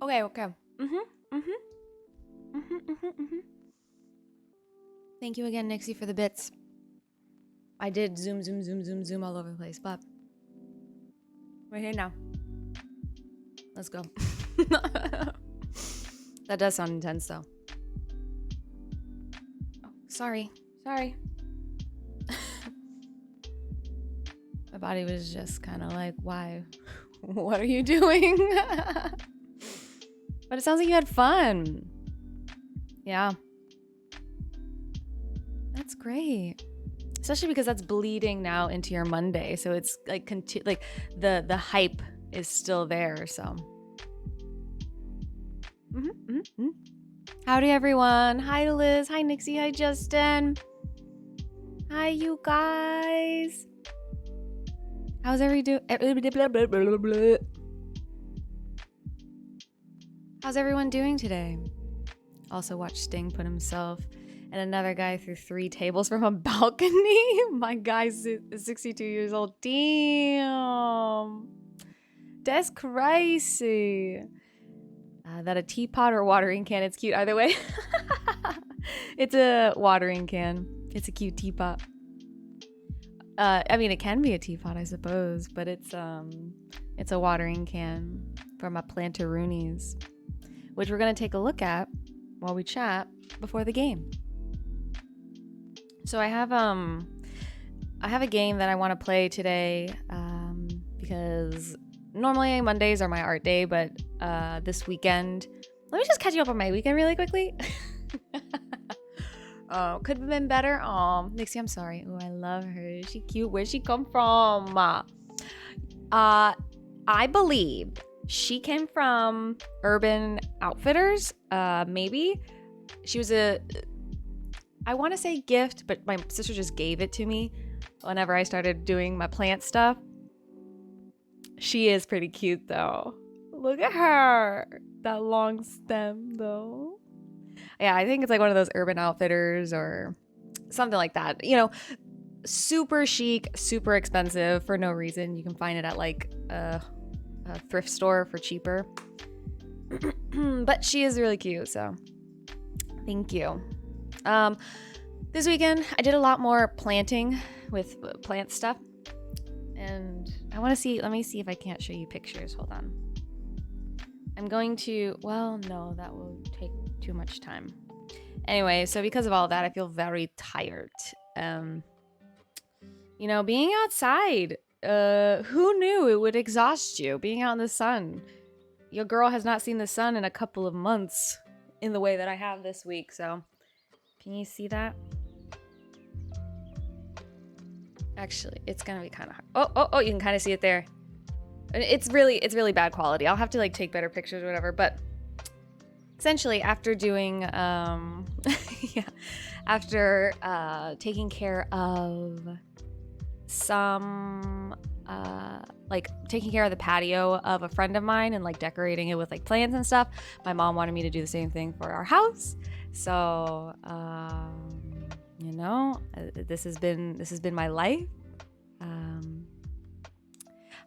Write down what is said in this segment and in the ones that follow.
Okay. Thank you again, Nixie, for the bits. I did zoom all over the place, but we're here now. Let's go. That does sound intense, though. Oh, sorry. My body was just kind of like, why? What are you doing? But it sounds like you had fun. Yeah. That's great. Especially because that's bleeding now into your Monday. So it's like the hype is still there. So Howdy everyone. Hi Liz. Hi Nixie. Hi Justin. Hi you guys. How's How's everyone doing today? Also watched Sting put himself and another guy through 3 tables from a balcony. My guy's 62 years old. Damn. That's crazy. That a teapot or watering can? It's cute either way. It's a watering can. It's a cute teapot. I mean, it can be a teapot, I suppose, but it's a watering can from a Plantaroonies, which we're gonna take a look at while we chat before the game. So I have a game that I want to play today because normally Mondays are my art day, but this weekend, let me just catch you up on my weekend really quickly. Oh, could have been better. Oh, Nixie, I'm sorry. Oh, I love her. Is she cute? Where'd she come from? I believe she came from Urban Outfitters. Maybe. She was I want to say gift, but my sister just gave it to me whenever I started doing my plant stuff. She is pretty cute though. Look at her. That long stem though. Yeah, I think it's like one of those Urban Outfitters or something like that. You know, super chic, super expensive for no reason. You can find it at like a thrift store for cheaper. But she is really cute, so thank you. This weekend I did a lot more planting with plant stuff. And let me see if I can't show you pictures. Hold on. I'm going to, well, no, that will take too much time. Anyway, so because of all that, I feel very tired. You know, being outside, who knew it would exhaust you, being out in the sun? Your girl has not seen the sun in a couple of months in the way that I have this week, so can you see that? Actually, it's gonna be kind of hard. Oh, you can kind of see it there. It's really bad quality. I'll have to like take better pictures or whatever, but essentially after doing after taking care of some like taking care of the patio of a friend of mine and like decorating it with like plants and stuff, my mom wanted me to do the same thing for our house. So you know, this has been my life.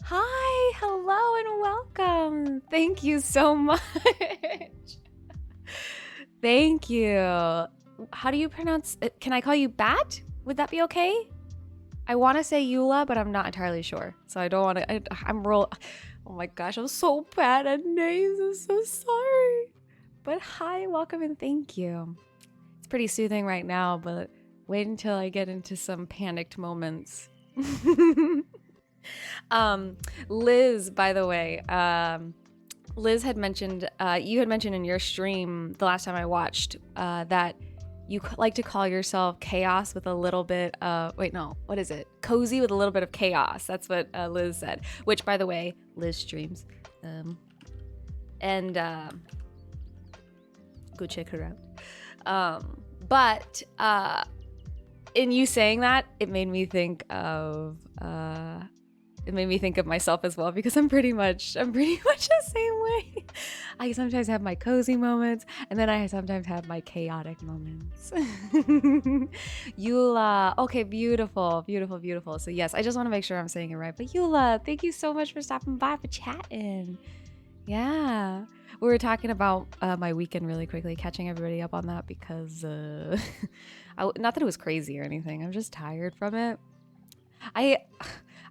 Hi, hello, and welcome. Thank you so much. Thank you. How do you pronounce it? Can I call you Bat? Would that be okay? I want to say Eula, but I'm not entirely sure. So I don't want to. Oh my gosh, I'm so bad at names. I'm so sorry. But hi, welcome, and thank you. It's pretty soothing right now, but wait until I get into some panicked moments. Liz, by the way, Liz had mentioned, you had mentioned in your stream the last time I watched, that you like to call yourself chaos with a little bit of, wait, no, what is it? Cozy with a little bit of chaos. That's what Liz said, which, by the way, Liz streams. And go check her out. But in you saying that, it made me think of myself as well, because I'm pretty much the same way. I sometimes have my cozy moments, and then I sometimes have my chaotic moments. Eula, okay, beautiful. So yes, I just want to make sure I'm saying it right. But Eula, thank you so much for stopping by, for chatting. Yeah. We were talking about my weekend really quickly, catching everybody up on that because, not that it was crazy or anything. I'm just tired from it. I,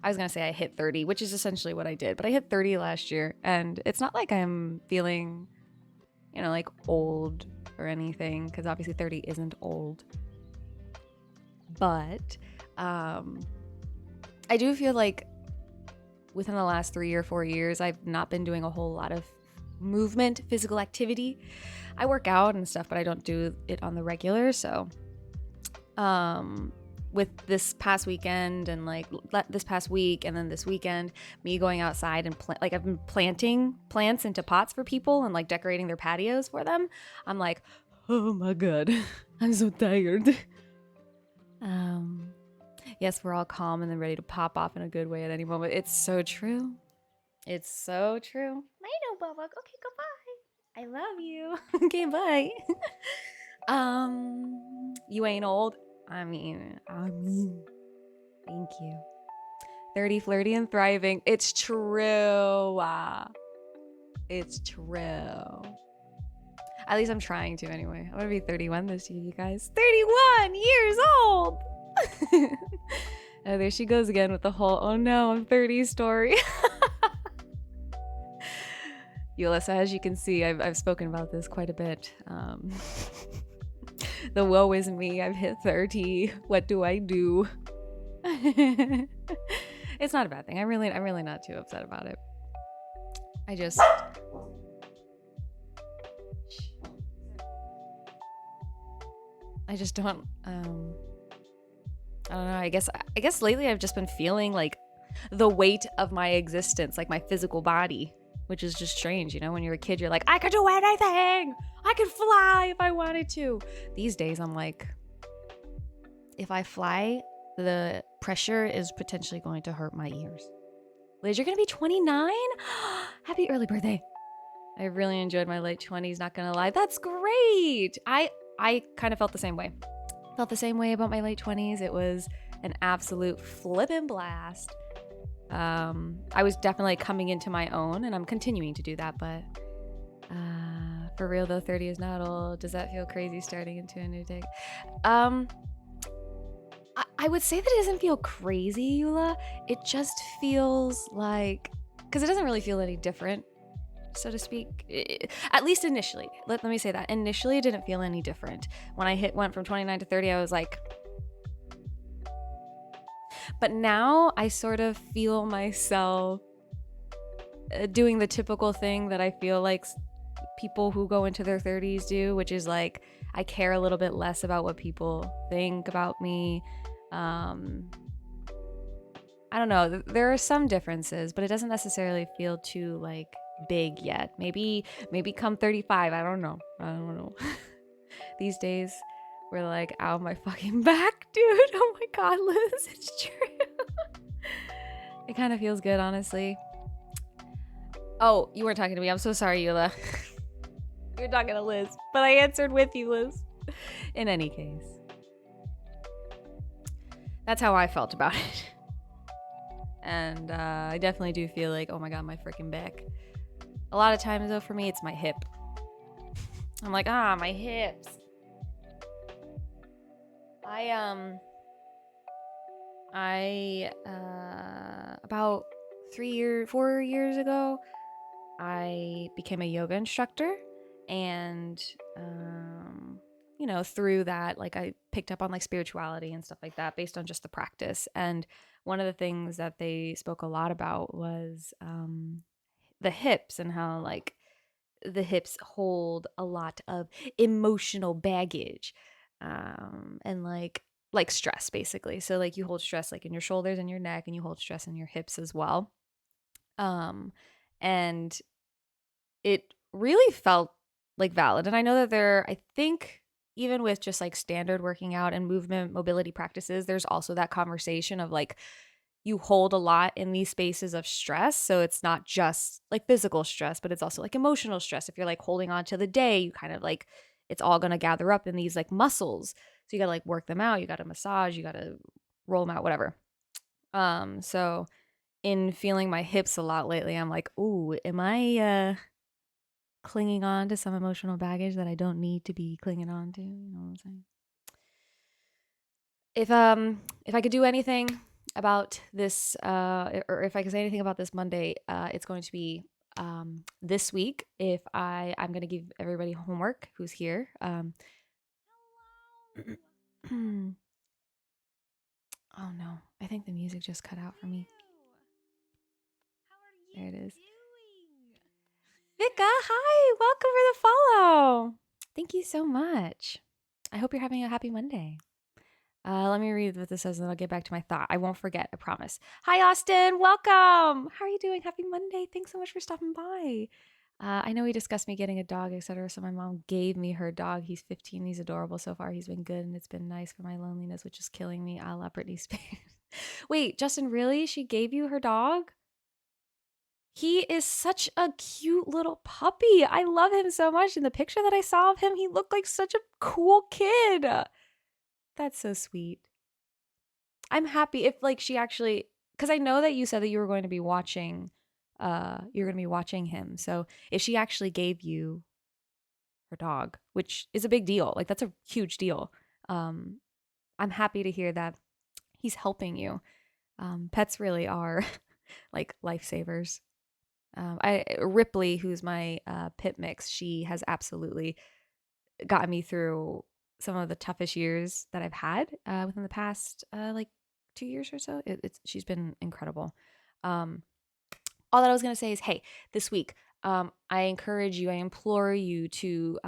I was gonna say I hit 30, which is essentially what I did, but I hit 30 last year, and it's not like I'm feeling, like old or anything, because obviously 30 isn't old. But, I do feel like within the last 3 or 4 years, I've not been doing a whole lot of movement, physical activity. I work out and stuff, but I don't do it on the regular. So, with this past weekend and like this past week and then this weekend, me going outside and like I've been planting plants into pots for people and like decorating their patios for them. I'm like, oh my God, I'm so tired. Yes, we're all calm and then ready to pop off in a good way at any moment. It's so true. It's so true. I know, Bubba. Okay, goodbye. I love you. Okay, bye. You ain't old. I mean, thank you. 30, flirty, and thriving. It's true. It's true. At least I'm trying to anyway. I'm gonna be 31 this year, you guys. 31 years old. Oh, there she goes again with the whole, oh no, I'm 30 story. Yulissa, as you can see, I've spoken about this quite a bit. The woe is me. I've hit 30. What do I do? It's not a bad thing. I'm really not too upset about it. I just don't I don't know. I guess lately I've just been feeling like the weight of my existence, like my physical body, which is just strange. When you're a kid, you're like, I could do anything. I could fly if I wanted to. These days, I'm like, if I fly, the pressure is potentially going to hurt my ears. Liz, you're going to be 29? Happy early birthday. I really enjoyed my late 20s, not going to lie. That's great. I kind of felt the same way. Felt the same way about my late 20s. It was an absolute flippin' blast. I was definitely coming into my own, and I'm continuing to do that, but for real though, 30 is not old. Does that feel crazy starting into a new day? I would say that it doesn't feel crazy, Eula. It just feels like, because it doesn't really feel any different, so to speak. At least initially. Let me say that. Initially, it didn't feel any different. When I went from 29 to 30, I was like, but now I sort of feel myself doing the typical thing that I feel like people who go into their 30s do, which is like, I care a little bit less about what people think about me. I don't know. There are some differences, but it doesn't necessarily feel too like big yet. Maybe come 35. I don't know. These days, we're like, ow, my fucking back, dude. Oh my God, Liz, it's true. It kind of feels good, honestly. Oh, you weren't talking to me. I'm so sorry, Eula. You were talking to Liz, but I answered with you, Liz. In any case, that's how I felt about it. And I definitely do feel like, oh my God, my freaking back. A lot of times, though, for me, it's my hip. I'm like, my hips. About 4 years ago, I became a yoga instructor, and through that, like, I picked up on like spirituality and stuff like that based on just the practice. And one of the things that they spoke a lot about was the hips, and how like the hips hold a lot of emotional baggage, and like stress, basically. So like you hold stress like in your shoulders and your neck, and you hold stress in your hips as well. And it really felt like valid. And I know that I think even with just like standard working out and movement mobility practices, there's also that conversation of like, you hold a lot in these spaces of stress. So it's not just like physical stress, but it's also like emotional stress. If you're like holding on to the day, you kind of like, it's all going to gather up in these like muscles. So you got to like work them out. You got to massage, you got to roll them out, whatever. So in feeling my hips a lot lately, I'm like, ooh, am I clinging on to some emotional baggage that I don't need to be clinging on to. You know what I'm saying? If I could do anything about this, or if I could say anything about this Monday, it's going to be this week. I'm going to give everybody homework who's here. Oh no, I think the music just cut out for me. There it is. Vika, hi, welcome for the follow. Thank you so much. I hope you're having a happy Monday. Let me read what this says and then I'll get back to my thought. I won't forget, I promise. Hi, Austin. Welcome. How are you doing? Happy Monday. Thanks so much for stopping by. I know we discussed me getting a dog, etc. So my mom gave me her dog. He's 15. He's adorable so far. He's been good and it's been nice for my loneliness, which is killing me. A la Britney Spears. Wait, Justin, really? She gave you her dog? He is such a cute little puppy. I love him so much. In the picture that I saw of him, he looked like such a cool kid. That's so sweet. I'm happy if like she actually, because I know that you said that you were going to be watching, him. So if she actually gave you her dog, which is a big deal, like that's a huge deal. I'm happy to hear that he's helping you. Pets really are like lifesavers. Ripley, who's my pit mix, she has absolutely gotten me through some of the toughest years that I've had within the past like 2 years or so. She's been incredible. All that I was gonna say is, hey, this week, I encourage you, I implore you to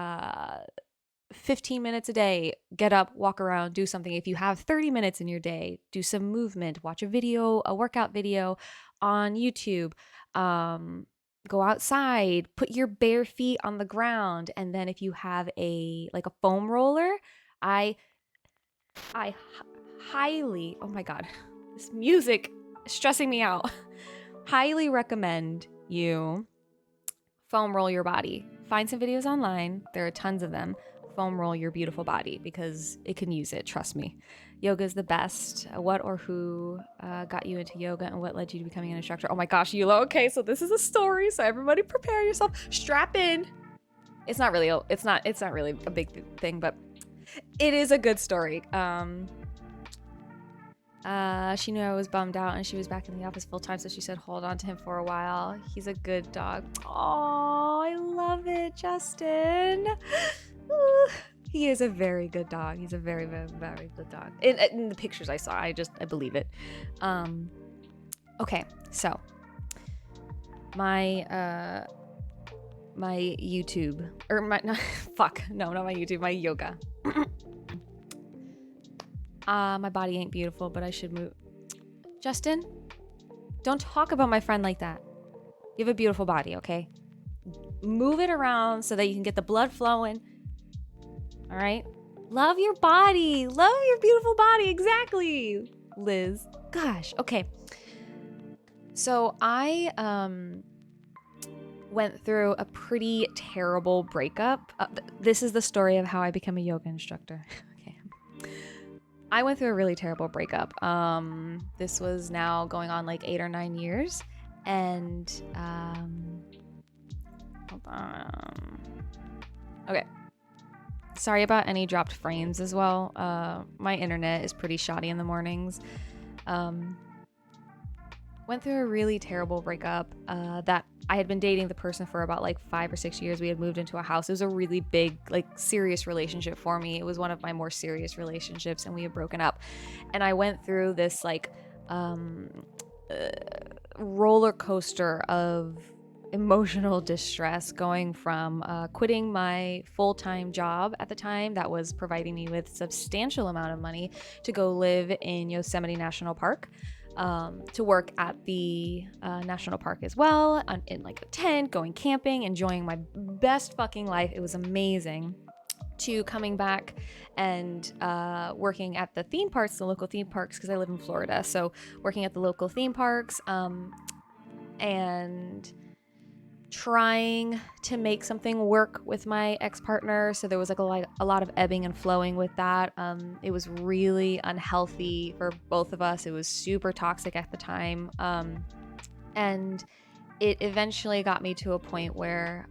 15 minutes a day, get up, walk around, do something. If you have 30 minutes in your day, do some movement, watch a workout video on YouTube. Go outside, put your bare feet on the ground, and then if you have a foam roller, I highly, oh my god, this music is stressing me out. Highly recommend you foam roll your body. Find some videos online. There are tons of them. Foam roll your beautiful body because it can use it. Trust me. Yoga is the best. What or who got you into yoga and what led you to becoming an instructor? Oh my gosh, Yula. Okay, so this is a story. So everybody prepare yourself. Strap in. It's not really a big thing, but it is a good story. She knew I was bummed out and she was back in the office full time, so she said hold on to him for a while. He's a good dog. Oh, I love it, Justin. He is a very good dog. He's a very, very, very good dog. In the pictures I saw, I believe it. Okay, so my YouTube or my not my YouTube, my yoga. My body ain't beautiful, but I should move. Justin, don't talk about my friend like that. You have a beautiful body, okay? Move it around so that you can get the blood flowing. All right? Love your body. Love your beautiful body. Exactly, Liz. Gosh, okay. So I went through a pretty terrible breakup. This is the story of how I became a yoga instructor. I went through a really terrible breakup. This was now going on like 8 or 9 years. And, hold on. Okay. Sorry about any dropped frames as well. My internet is pretty shoddy in the mornings. Went through a really terrible breakup that I had been dating the person for about like 5 or 6 years. We had moved into a house. It was a really big, like serious relationship for me. It was one of my more serious relationships and we had broken up. And I went through this like roller coaster of emotional distress going from quitting my full-time job at the time that was providing me with substantial amount of money to go live in Yosemite National Park. To work at the national park as well, in like a tent, going camping, enjoying my best fucking life. It was amazing. To coming back and working at the theme parks, the local theme parks, because I live in Florida. So working at the local theme parks and trying to make something work with my ex-partner. So there was like a lot of ebbing and flowing with that. It was really unhealthy for both of us. It was super toxic at the time. And it eventually got me to a point where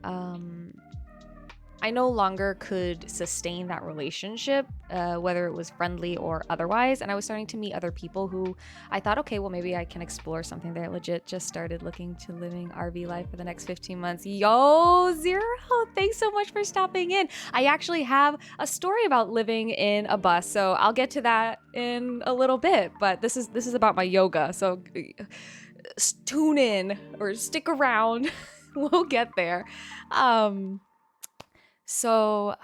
I no longer could sustain that relationship, whether it was friendly or otherwise. And I was starting to meet other people who I thought, okay, well, maybe I can explore something there. Legit just started looking to living RV life for the next 15 months. Yo, Zero, thanks so much for stopping in. I actually have a story about living in a bus, so I'll get to that in a little bit. But this is about my yoga, so tune in or stick around. We'll get there. Um, so,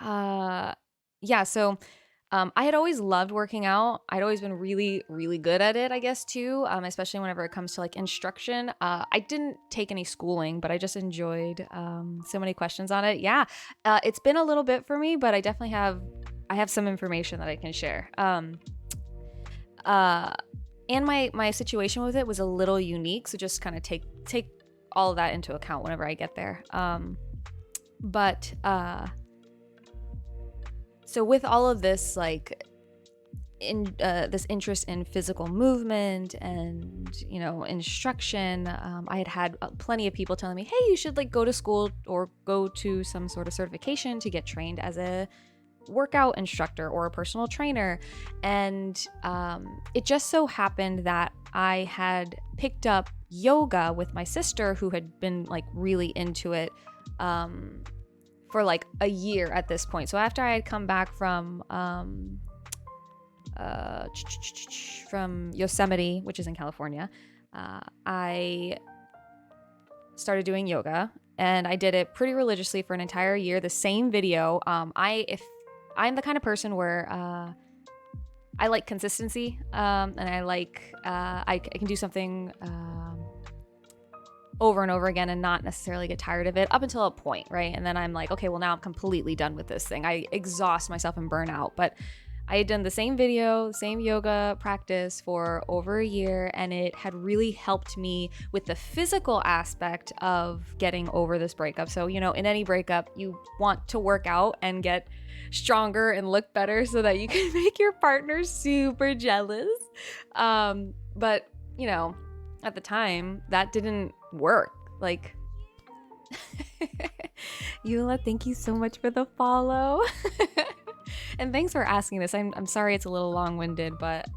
yeah, so I had always loved working out. I'd always been really, really good at it, I guess, too, especially whenever it comes to like instruction. I didn't take any schooling, but I just enjoyed so many questions on it. Yeah, it's been a little bit for me, but I have some information that I can share. Uh, and my situation with it was a little unique, so just kind of take all of that into account whenever I get there. But so with all of this, like in this interest in physical movement and instruction, I had plenty of people telling me, hey, you should like go to school or go to some sort of certification to get trained as a workout instructor or a personal trainer. And it just so happened that I had picked up yoga with my sister, who had been like really into it for like a year at this point. So after I had come back from Yosemite, which is in California, I started doing yoga, and I did it pretty religiously for an entire year. The same video. If I'm the kind of person where I like consistency, and I like I can do something over and over again and not necessarily get tired of it up until a point, right? And then I'm like, okay, well now I'm completely done with this thing. I exhaust myself and burn out. But I had done the same video, same yoga practice for over a year, and it had really helped me with the physical aspect of getting over this breakup. So, in any breakup, you want to work out and get stronger and look better so that you can make your partner super jealous. But, at the time, that didn't work. Like, Eula, thank you so much for the follow. And thanks for asking this. I'm sorry it's a little long-winded, but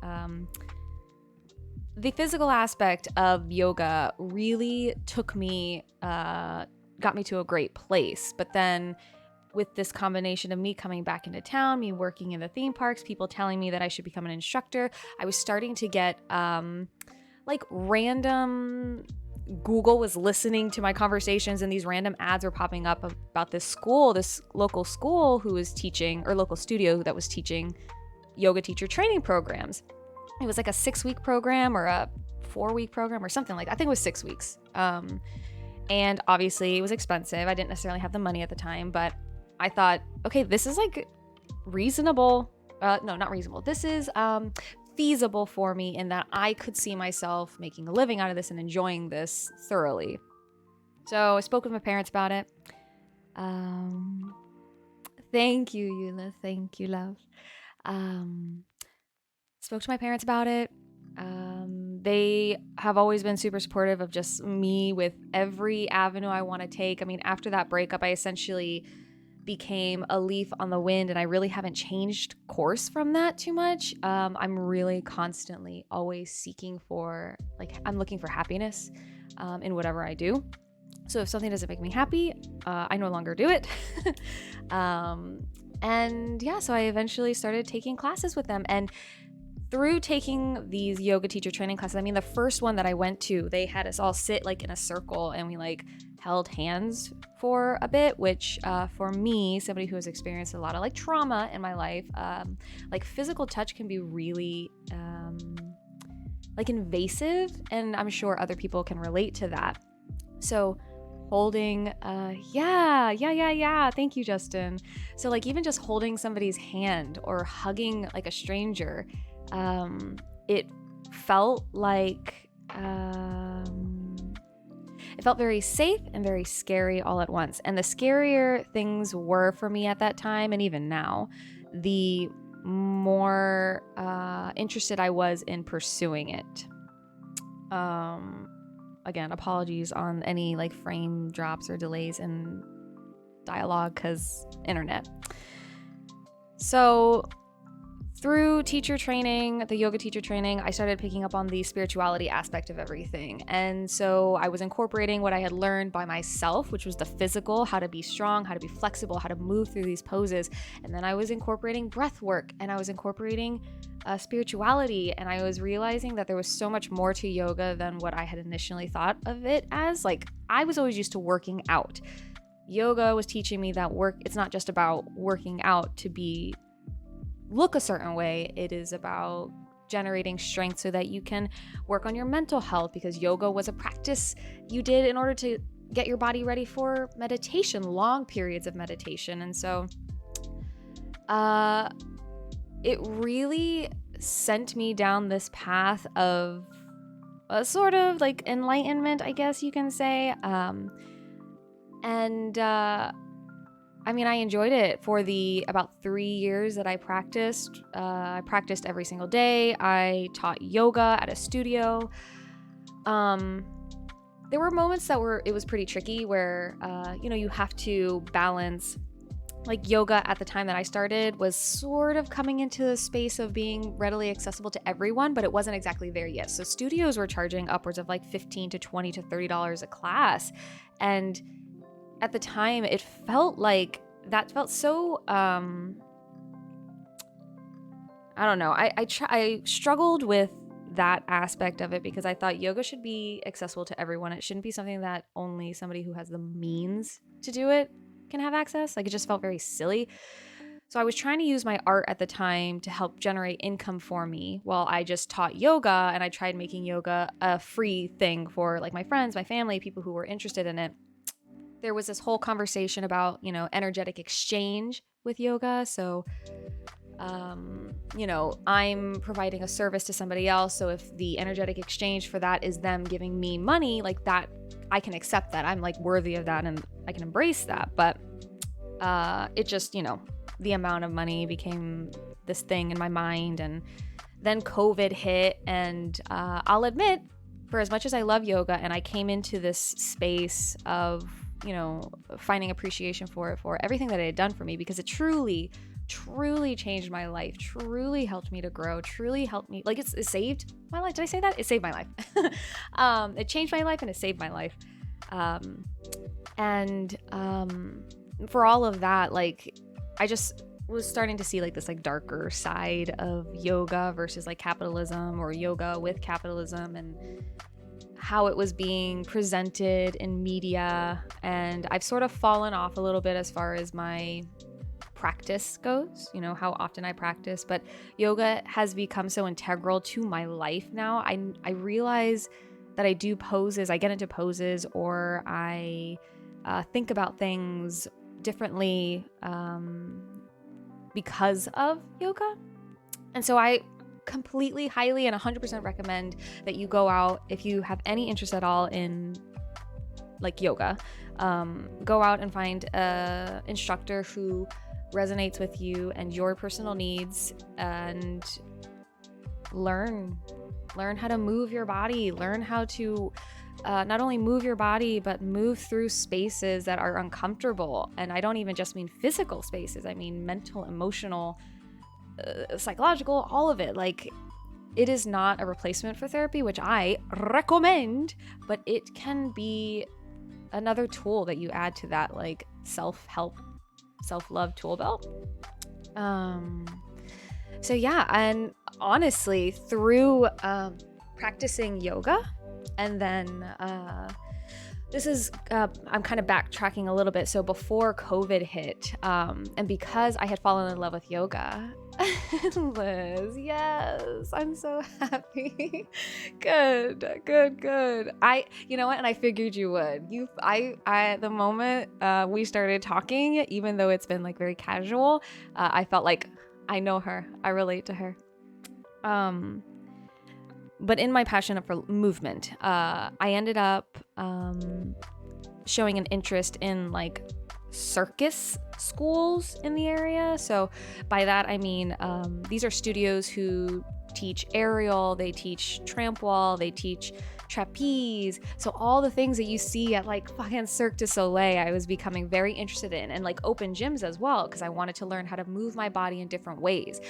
the physical aspect of yoga really got me to a great place. But then with this combination of me coming back into town, me working in the theme parks, people telling me that I should become an instructor, I was starting to get like random. Google was listening to my conversations, and these random ads were popping up about this local school who was teaching, or local studio that was teaching yoga teacher training programs. It was like a 6-week program or a 4-week program or something like that. I think it was 6 weeks. And obviously it was expensive. I didn't necessarily have the money at the time, but I thought, okay, this is like reasonable. No, not reasonable. This is feasible for me in that I could see myself making a living out of this and enjoying this thoroughly. So I spoke with my parents about it. Thank you, Eula. Thank you, love. Spoke to my parents about it. They have always been super supportive of just me with every avenue I want to take. I mean, after that breakup, I essentially became a leaf on the wind, and I really haven't changed course from that too much. I'm really constantly always seeking for, like, I'm looking for happiness in whatever I do. So if something doesn't make me happy, I no longer do it. And yeah, so I eventually started taking classes with them. And through taking these yoga teacher training classes, I mean, the first one that I went to, they had us all sit like in a circle, and we like held hands for a bit, which for me, somebody who has experienced a lot of like trauma in my life, like physical touch can be really like invasive, and I'm sure other people can relate to that. So holding, yeah. Thank you, Justin. So like even just holding somebody's hand or hugging like a stranger, it felt like, it felt very safe and very scary all at once. And the scarier things were for me at that time, and even now, the more interested I was in pursuing it. again, apologies on any like frame drops or delays in dialogue because internet. So through teacher training, the yoga teacher training, I started picking up on the spirituality aspect of everything. And so I was incorporating what I had learned by myself, which was the physical, how to be strong, how to be flexible, how to move through these poses. And then I was incorporating breath work, and I was incorporating spirituality. And I was realizing that there was so much more to yoga than what I had initially thought of it as. Like, I was always used to working out. Yoga was teaching me that it's not just about working out to look a certain way. It is about generating strength so that you can work on your mental health, because yoga was a practice you did in order to get your body ready for meditation, long periods of meditation. And so it really sent me down this path of a sort of like enlightenment, I guess you can say. I mean, I enjoyed it for the about 3 years that I practiced. I practiced every single day. I taught yoga at a studio. There were moments it was pretty tricky where, you have to balance. Like, yoga at the time that I started was sort of coming into the space of being readily accessible to everyone, but it wasn't exactly there yet. So studios were charging upwards of like $15 to $20 to $30 a class. And at the time, it felt so, I don't know. I struggled with that aspect of it because I thought yoga should be accessible to everyone. It shouldn't be something that only somebody who has the means to do it can have access. Like, it just felt very silly. So I was trying to use my art at the time to help generate income for me while I just taught yoga, and I tried making yoga a free thing for like my friends, my family, people who were interested in it. There was this whole conversation about, energetic exchange with yoga. So, I'm providing a service to somebody else. So if the energetic exchange for that is them giving me money, like that, I can accept that. I'm like worthy of that and I can embrace that. But it just, the amount of money became this thing in my mind. And then COVID hit, and I'll admit, for as much as I love yoga and I came into this space of, finding appreciation for everything that it had done for me, because it truly changed my life, truly helped me to grow, truly helped me, like, it saved my life. Did I say that? It saved my life. It changed my life and it saved my life. For all of that, like, I just was starting to see like this like darker side of yoga versus like capitalism, or yoga with capitalism, and how it was being presented in media. And I've sort of fallen off a little bit as far as my practice goes, how often I practice, but yoga has become so integral to my life now. I realize that I do poses, I get into poses, or I think about things differently because of yoga. And so I completely, highly, and 100% recommend that you go out, if you have any interest at all in like yoga, go out and find a instructor who resonates with you and your personal needs, and learn how to move your body, learn how to not only move your body, but move through spaces that are uncomfortable. And I don't even just mean physical spaces, I mean mental, emotional, psychological, all of it. Like, it is not a replacement for therapy, which I recommend, but it can be another tool that you add to that like self-help, self-love tool belt. So yeah, and honestly, through practicing yoga, and then I'm kind of backtracking a little bit. So before COVID hit, and because I had fallen in love with yoga, Liz, yes, I'm so happy. Good. You know what? And I figured you would. The moment we started talking, even though it's been like very casual, I felt like I know her. I relate to her. But in my passion for movement, I ended up showing an interest in like circus schools in the area. So by that I mean these are studios who teach aerial, they teach tramp wall, they teach trapeze. So all the things that you see at like fucking Cirque du Soleil, I was becoming very interested in, and like open gyms as well, because I wanted to learn how to move my body in different ways.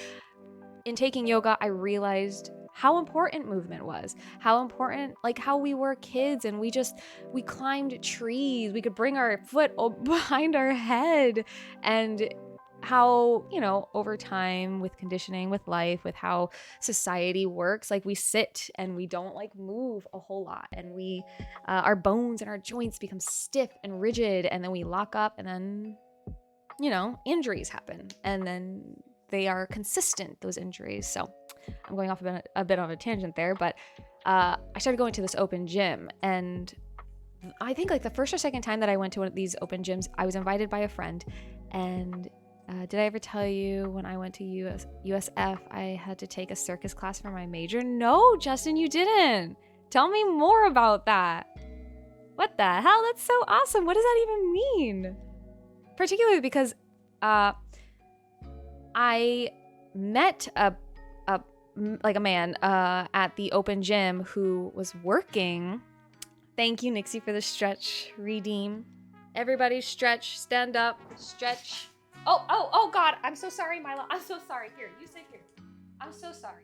In taking yoga, I realized how important movement was, how important, like how we were kids and we climbed trees, we could bring our foot behind our head, and how, you know, over time with conditioning, with life, with how society works, like we sit and we don't like move a whole lot, and we our bones and our joints become stiff and rigid, and then we lock up, and then, you know, injuries happen, and then they are consistent, those injuries. So I'm going off a bit of a tangent there, but I started going to this open gym, and I think like the first or second time that I went to one of these open gyms, I was invited by a friend. And did I ever tell you when I went to USF, I had to take a circus class for my major? No, Justin, you didn't. Tell me more about that. What the hell? That's so awesome. What does that even mean? Particularly because I met a man at the open gym who was working. Thank you, Nixie, for the stretch. Redeem. Everybody stretch, stand up, stretch. Oh God, I'm so sorry, Mila. I'm so sorry. Here, you sit here. I'm so sorry.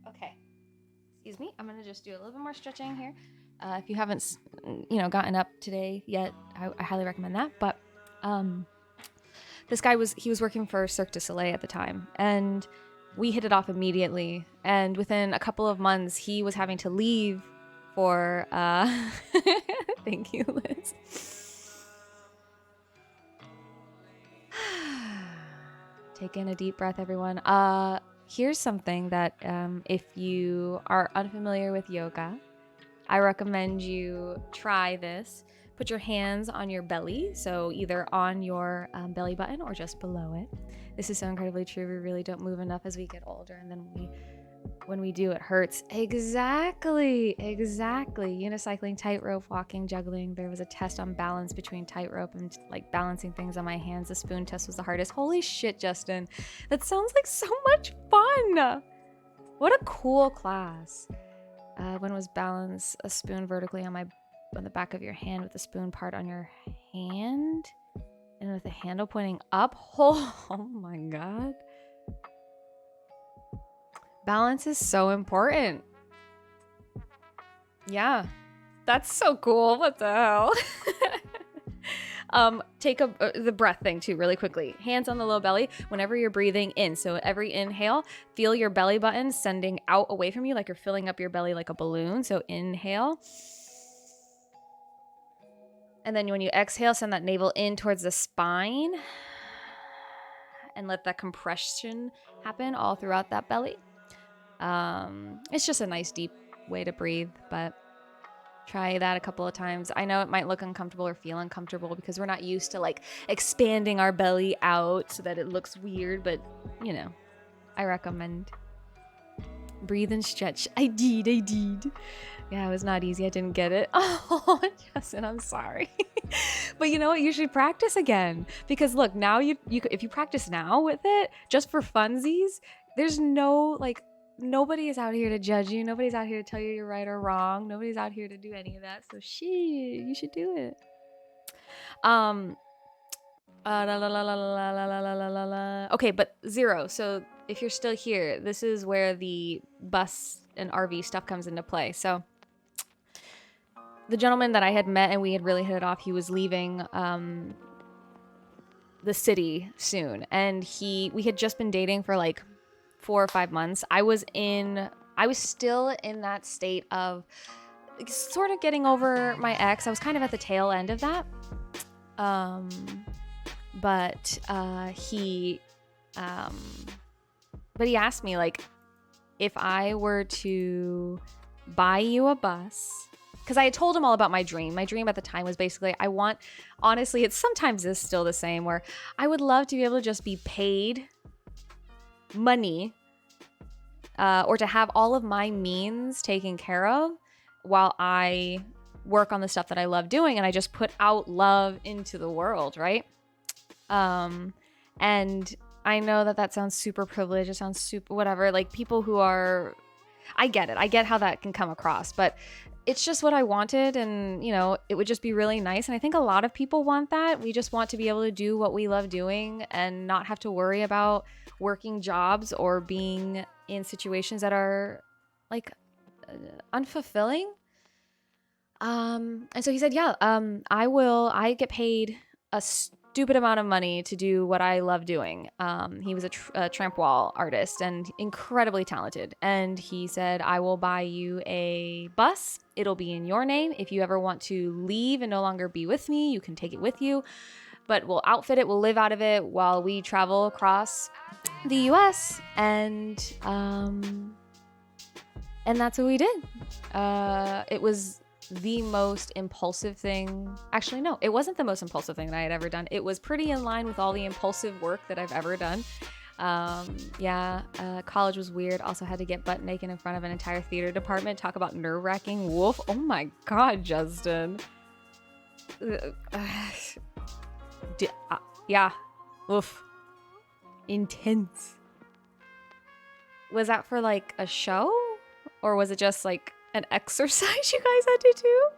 Okay. Excuse me. I'm gonna just do a little bit more stretching here. If you haven't, gotten up today yet, I highly recommend that. But this guy was working for Cirque du Soleil at the time, and we hit it off immediately. And within a couple of months, he was having to leave for thank you, Liz. Take in a deep breath, everyone. Here's something that if you are unfamiliar with yoga, I recommend you try this. Put your hands on your belly, so either on your belly button or just below it. This is so incredibly true. We really don't move enough as we get older, and then when we do, it hurts. Exactly. Unicycling, tightrope, walking, juggling. There was a test on balance between tightrope and like balancing things on my hands. The spoon test was the hardest. Holy shit, Justin. That sounds like so much fun. What a cool class. One was balance a spoon vertically on the back of your hand with the spoon part on your hand and with the handle pointing up. Oh my God. Balance is so important. Yeah, that's so cool. What the hell? Take the breath thing too, really quickly. Hands on the low belly whenever you're breathing in. So every inhale, feel your belly button sending out away from you, like you're filling up your belly like a balloon. So inhale. And then when you exhale, send that navel in towards the spine and let that compression happen all throughout that belly. It's just a nice deep way to breathe, but try that a couple of times. I know it might look uncomfortable or feel uncomfortable because we're not used to like expanding our belly out so that it looks weird, but I recommend. Breathe and stretch. I did. Yeah, it was not easy. I didn't get it. Oh, Justin, I'm sorry. But you know what? You should practice again, because look, now you if you practice now with it just for funsies, there's nobody is out here to judge you. Nobody's out here to tell you you're right or wrong. Nobody's out here to do any of that. So you should do it. Okay, but 0. So if you're still here, this is where the bus and RV stuff comes into play. So the gentleman that I had met and we had really hit it off, he was leaving the city soon, and we had just been dating for like 4 or 5 months. I was still in that state of sort of getting over my ex. I was kind of at the tail end of that. But he asked me, like, if I were to buy you a bus, because I had told him all about my dream. My dream at the time was basically, honestly, it's sometimes is still the same, where I would love to be able to just be paid money or to have all of my means taken care of while I work on the stuff that I love doing, and I just put out love into the world, right? And I know that sounds super privileged. It sounds super whatever. Like people who are, I get it. I get how that can come across, but it's just what I wanted. And, it would just be really nice. And I think a lot of people want that. We just want to be able to do what we love doing and not have to worry about working jobs or being in situations that are like unfulfilling. And so he said, yeah, I get paid a stupid amount of money to do what I love doing. He was a tramp wall artist and incredibly talented. And he said, I will buy you a bus. It'll be in your name. If you ever want to leave and no longer be with me, you can take it with you. But we'll outfit it, we'll live out of it while we travel across the US. And that's what we did. It was the most impulsive thing. Actually, no, it wasn't the most impulsive thing that I had ever done. It was pretty in line with all the impulsive work that I've ever done. College was weird. Also had to get butt naked in front of an entire theater department. Talk about nerve-wracking. Woof. Oh my God, Justin. Yeah. Woof. Intense. Was that for like a show? Or was it just like an exercise you guys had to do?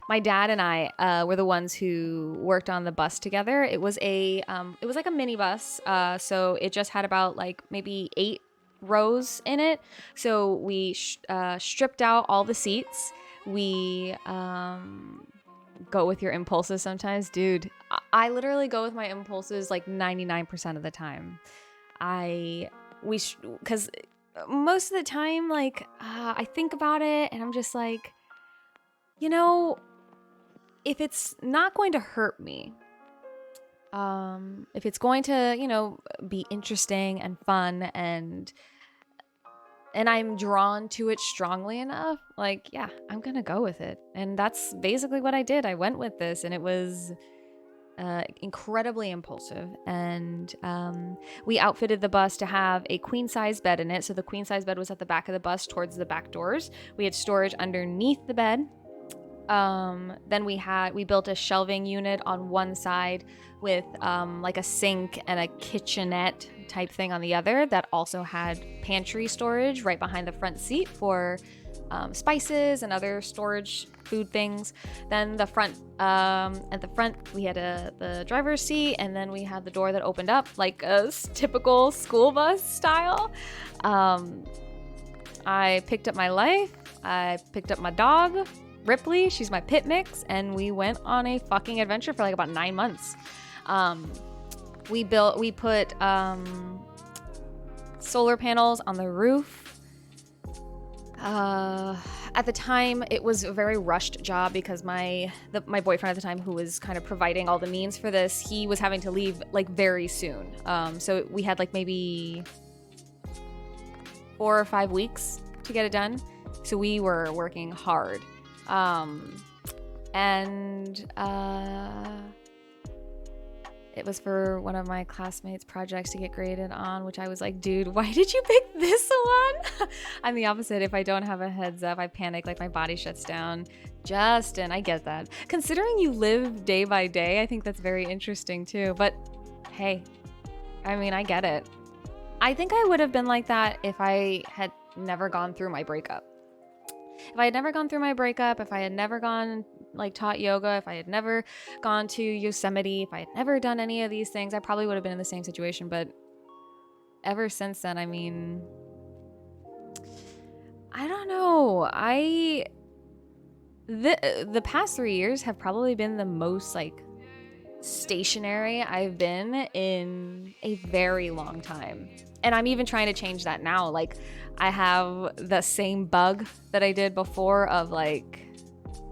My dad and I were the ones who worked on the bus together. It was like a mini bus. So it just had about like maybe 8 rows in it. So we stripped out all the seats. We go with your impulses sometimes. Dude, I literally go with my impulses like 99% of the time. Because most of the time, like, I think about it and I'm just like, if it's not going to hurt me, if it's going to, be interesting and fun and I'm drawn to it strongly enough, like, yeah, I'm going to go with it. And that's basically what I did. I went with this and it was incredibly impulsive, and we outfitted the bus to have a queen size bed in it. So the queen size bed was at the back of the bus towards the back doors. We had storage underneath the bed. Then we built a shelving unit on one side with like a sink and a kitchenette type thing on the other that also had pantry storage right behind the front seat for spices and other storage food things. Then at the front we had the driver's seat, and then we had the door that opened up like a typical school bus style. I picked up my life. I picked up my dog, Ripley. She's my pit mix, and we went on a fucking adventure for like about 9 months. We put solar panels on the roof. At the time, it was a very rushed job because my boyfriend at the time, who was kind of providing all the means for this, he was having to leave like very soon. So we had like maybe 4 or 5 weeks to get it done. So we were working hard. It was for one of my classmates' projects to get graded on, which I was like, dude, why did you pick this one? I'm the opposite. If I don't have a heads up, I panic, like my body shuts down. Justin, I get that. Considering you live day by day, I think that's very interesting too. But hey, I mean, I get it. I think I would have been like that if I had never gone through my breakup. If I had never gone through my breakup, if I had never taught yoga, if I had never gone to Yosemite, if I had never done any of these things, I probably would have been in the same situation. But ever since then, I mean, I don't know. The past 3 years have probably been the most like stationary I've been in a very long time. And I'm even trying to change that now. Like, I have the same bug that I did before of like,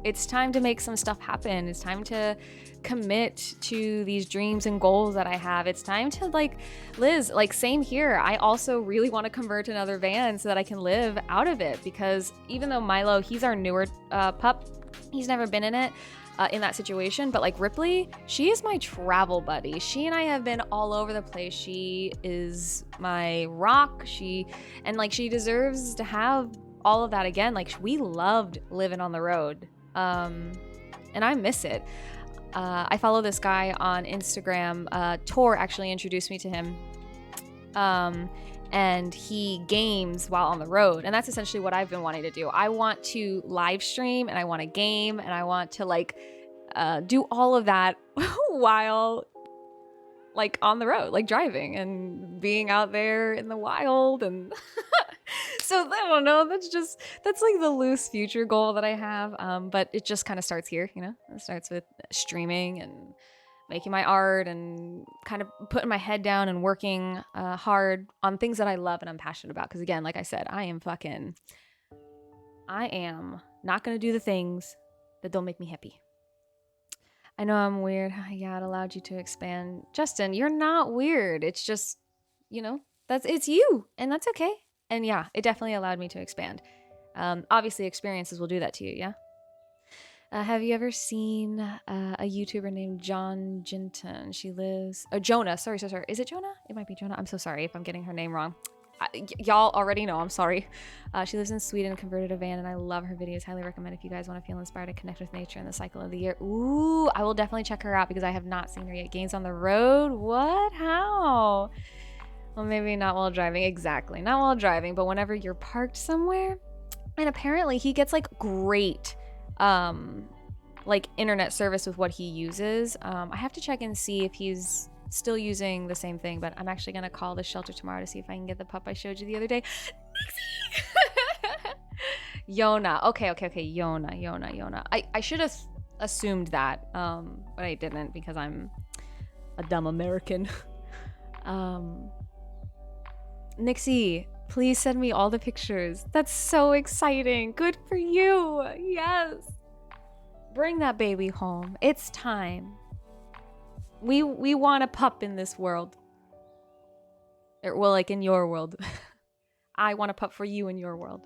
it's time to make some stuff happen. It's time to commit to these dreams and goals that I have. It's time to like, Liz, like same here. I also really want to convert to another van so that I can live out of it, because even though Milo, he's our newer pup, he's never been in it. In that situation, but like Ripley, she is my travel buddy. She and I have been all over the place. She is my rock. She deserves to have all of that again. Like, we loved living on the road. and I miss it. I follow this guy on Instagram. Tor actually introduced me to him. And he games while on the road. And that's essentially what I've been wanting to do. I want to live stream and I want to game and I want to like do all of that while like on the road, like driving and being out there in the wild. And so I don't know, that's like the loose future goal that I have. But it just kind of starts here, you know, it starts with streaming and making my art and kind of putting my head down and working hard on things that I love and I'm passionate about. Because again, like I said, I am not going to do the things that don't make me happy. I know I'm weird. Yeah, it allowed you to expand. Justin, you're not weird. It's just, you know, it's you and that's okay. And yeah, it definitely allowed me to expand. Obviously experiences will do that to you. Yeah. Have you ever seen a YouTuber named John Jinton? She lives... Oh, Jonah. Sorry. Is it Jonah? It might be Jonah. I'm so sorry if I'm getting her name wrong. Y'all already know. I'm sorry. She lives in Sweden, converted a van, and I love her videos. Highly recommend if you guys want to feel inspired to connect with nature in the cycle of the year. Ooh, I will definitely check her out because I have not seen her yet. Games on the road? What? How? Well, maybe not while driving. Exactly. Not while driving, but whenever you're parked somewhere. And apparently he gets like great... like internet service with what he uses. I have to check and see if he's still using the same thing, but I'm actually gonna call the shelter tomorrow to see if I can get the pup I showed you the other day. Yona. Okay. Yona. I should have assumed that, but I didn't because I'm a dumb American. Nixie, please send me all the pictures. That's so exciting. Good for you. Yes. Bring that baby home. It's time. We want a pup in this world. Well, like in your world. I want a pup for you in your world.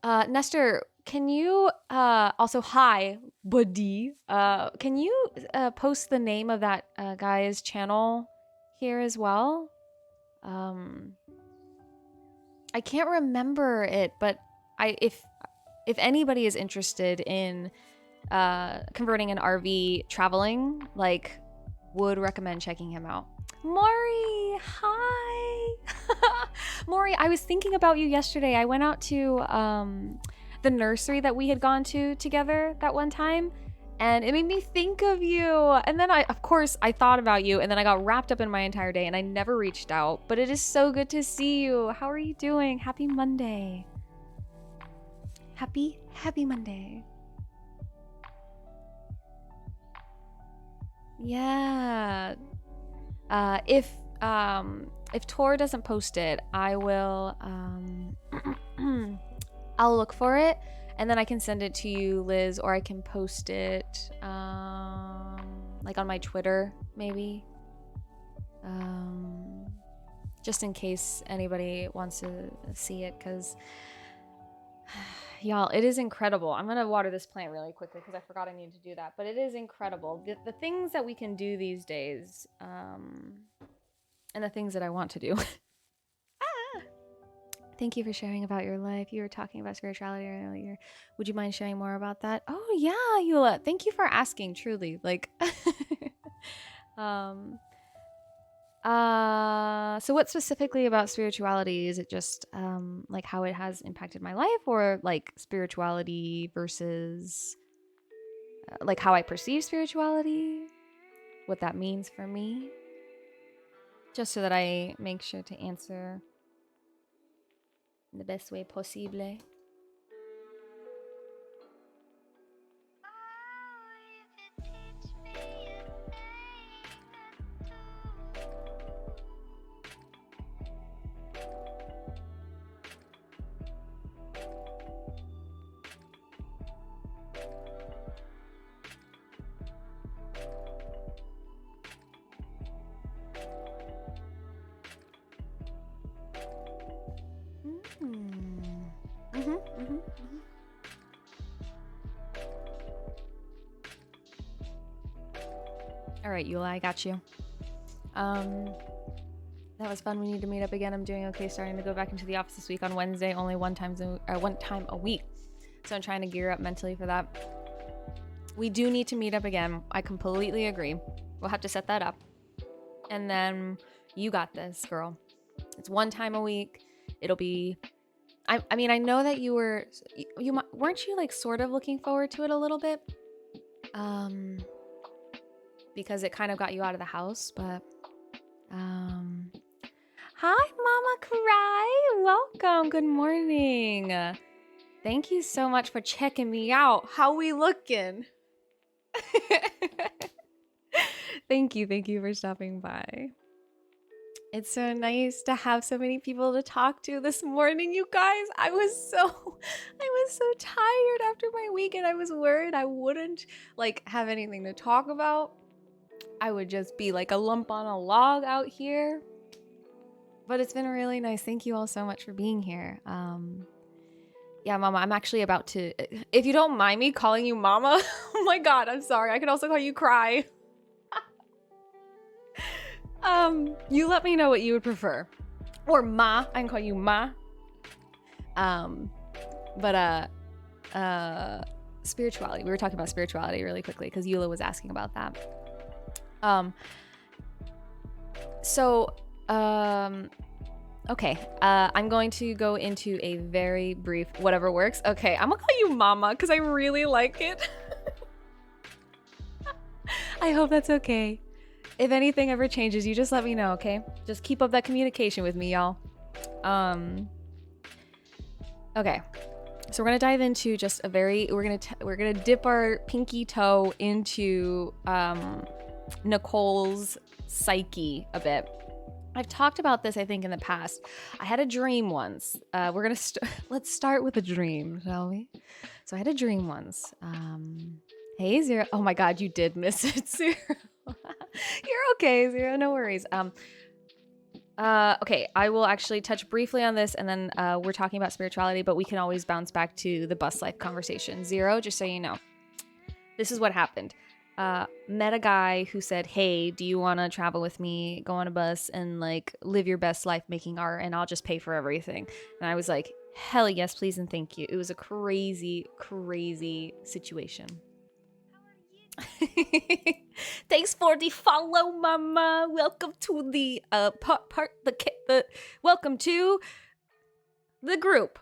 Nestor, can you also, hi, buddy. Can you post the name of that guy's channel here as well? I can't remember it, but if anybody is interested in converting an RV traveling, like, would recommend checking him out. Maury, hi. Maury, I was thinking about you yesterday. I went out to the nursery that we had gone to together that one time, and it made me think of you. And then of course I thought about you, and then I got wrapped up in my entire day and I never reached out, but it is so good to see you. How are you doing? Happy Monday. Happy Monday. Yeah. If Tor doesn't post it, I will I'll look for it and then I can send it to you, Liz, or I can post it like on my Twitter maybe. Just in case anybody wants to see it, because y'all, it is incredible. I'm gonna water this plant really quickly because I forgot I needed to do that, but it is incredible. The things that we can do these days, and the things that I want to do. Thank you for sharing about your life. You were talking about spirituality earlier. Would you mind sharing more about that? Oh yeah, Eula. Thank you for asking, truly. Like so what specifically about spirituality? Is it just like how it has impacted my life, or like spirituality versus like how I perceive spirituality? What that means for me? Just so that I make sure to answer in the best way possible. All right, Eula, I got you. That was fun. We need to meet up again. I'm doing okay. Starting to go back into the office this week on Wednesday, only one time a week. So I'm trying to gear up mentally for that. We do need to meet up again. I completely agree. We'll have to set that up. And then you got this, girl. It's one time a week. It'll be I mean, I know that you weren't you like sort of looking forward to it a little bit? Um because it kind of got you out of the house, but um hi, Mama Cry. Welcome. Good morning. Thank you so much for checking me out. How we looking? Thank you for stopping by. It's so nice to have so many people to talk to this morning, you guys. I was so tired after my weekend. I was worried I wouldn't like have anything to talk about. I would just be like a lump on a log out here. But it's been really nice. Thank you all so much for being here. Yeah, Mama, I'm actually about to, if you don't mind me calling you Mama, oh my God, I'm sorry. I could also call you Cry. You let me know what you would prefer. Or Ma, I can call you Ma. Spirituality. We were talking about spirituality really quickly because Eula was asking about that. Okay. I'm going to go into a very brief whatever works. Okay, I'm gonna call you Mama because I really like it. I hope that's okay. If anything ever changes, you just let me know, okay? Just keep up that communication with me, y'all. Okay. So we're gonna dive into just a very we're gonna dip our pinky toe into Nicole's psyche a bit. I've talked about this, I think, in the past. I had a dream once. Let's start with a dream, shall we? So I had a dream once. Hey, Zero. Oh my God, you did miss it, Zero. You're okay, Zero. No worries. Okay, I will actually touch briefly on this, and then we're talking about spirituality, but we can always bounce back to the bus life conversation. Zero, just so you know, this is what happened. Met a guy who said, hey, do you want to travel with me, go on a bus and like live your best life making art, and I'll just pay for everything. And I was like, hell yes, please and thank you. It was a crazy situation. Thanks for the follow, Mama. Welcome to the welcome to the group.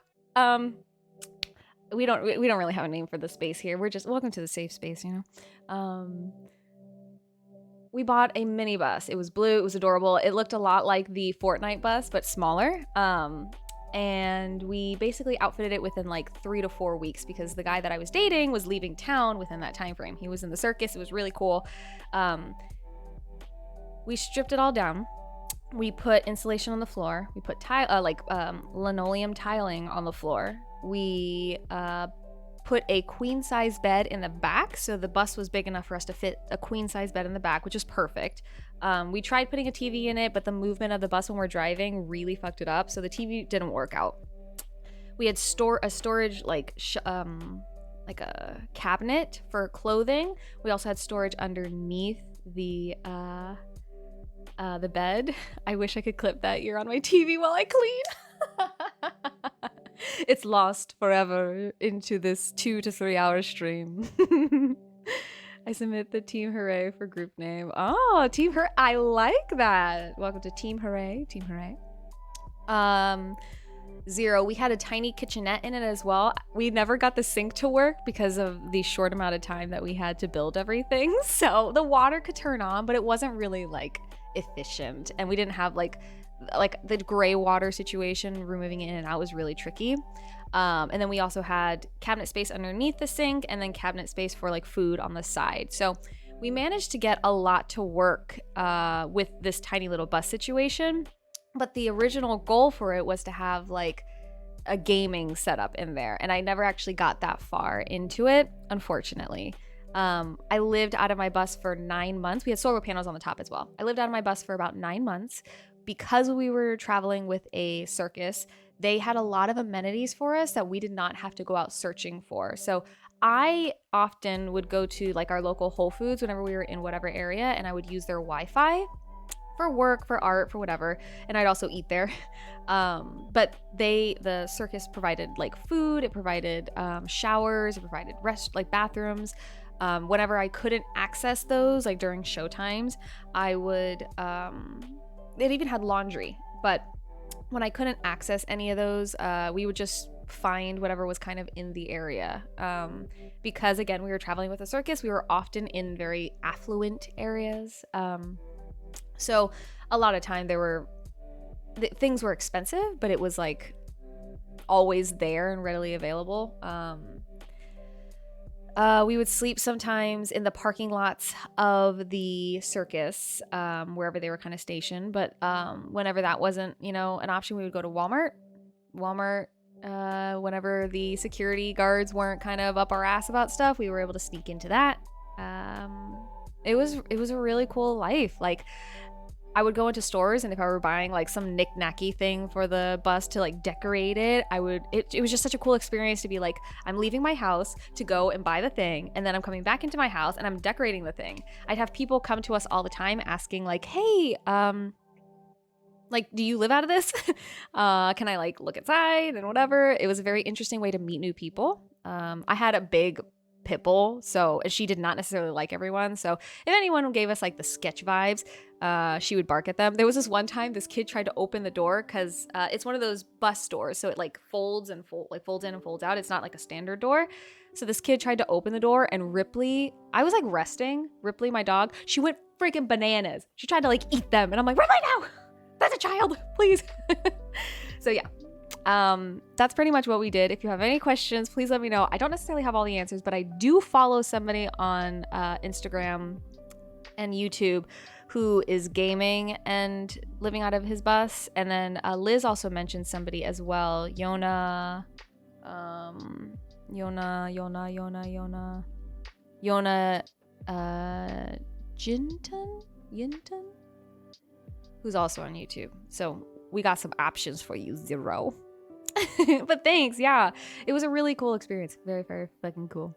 We don't really have a name for the space here. We're just welcome to the safe space, you know. We bought a minibus. It was blue. It was adorable. It looked a lot like the Fortnite bus, but smaller. And we basically outfitted it within like 3 to 4 weeks because the guy that I was dating was leaving town within that time frame. He was in the circus. It was really cool. We stripped it all down. We put insulation on the floor. We put linoleum tiling on the floor. We put a queen size bed in the back, so the bus was big enough for us to fit a queen size bed in the back, which is perfect. We tried putting a TV in it, but the movement of the bus when we're driving really fucked it up, so the TV didn't work out. We had a storage like a cabinet for clothing. We also had storage underneath the bed. I wish I could clip that. You're on my TV while I clean. It's lost forever into this 2 to 3 hour stream. I submit the Team Hooray for group name. Oh, Team Hooray. I like that. Welcome to Team Hooray. Team Hooray. Zero, we had a tiny kitchenette in it as well. We never got the sink to work because of the short amount of time that we had to build everything. So the water could turn on, but it wasn't really like efficient. And we didn't have like the gray water situation, removing it in and out was really tricky. And then we also had cabinet space underneath the sink and then cabinet space for like food on the side. So we managed to get a lot to work with this tiny little bus situation. But the original goal for it was to have like a gaming setup in there. And I never actually got that far into it, unfortunately. I lived out of my bus for 9 months. We had solar panels on the top as well. I lived out of my bus for about 9 months. Because we were traveling with a circus, they had a lot of amenities for us that we did not have to go out searching for. So I often would go to like our local Whole Foods whenever we were in whatever area, and I would use their Wi-Fi for work, for art, for whatever. And I'd also eat there. But the circus provided like food, it provided showers, it provided bathrooms. Whenever I couldn't access those, like during show times, I would, it even had laundry, but when I couldn't access any of those, we would just find whatever was kind of in the area. Because again, we were traveling with a circus, we were often in very affluent areas. So a lot of time things were expensive, but it was like always there and readily available. We would sleep sometimes in the parking lots of the circus, wherever they were kind of stationed. But whenever that wasn't, an option, we would go to Walmart. Whenever the security guards weren't kind of up our ass about stuff, we were able to sneak into that. It was a really cool life. Like, I would go into stores, and if I were buying like some knick-knacky thing for the bus to like decorate it, it was just such a cool experience to be like, I'm leaving my house to go and buy the thing, and then I'm coming back into my house and I'm decorating the thing. I'd have people come to us all the time asking like, hey, like, do you live out of this? Can I like look inside and whatever? It was a very interesting way to meet new people. I had a big pit bull, so she did not necessarily like everyone. So if anyone gave us like the sketch vibes, she would bark at them. There was this one time this kid tried to open the door because it's one of those bus doors, so it like folds in and folds out. It's not like a standard door. So this kid tried to open the door, and Ripley, I was like resting. Ripley, my dog, she went freaking bananas. She tried to like eat them, and I'm like, Ripley, no, that's a child, please. So yeah. That's pretty much what we did. If you have any questions, please let me know. I don't necessarily have all the answers, but I do follow somebody on Instagram and YouTube who is gaming and living out of his bus. And then Liz also mentioned somebody as well, Yona Yinton, who's also on YouTube. So we got some options for you, Zero. But thanks, yeah. It was a really cool experience. Very, very fucking cool.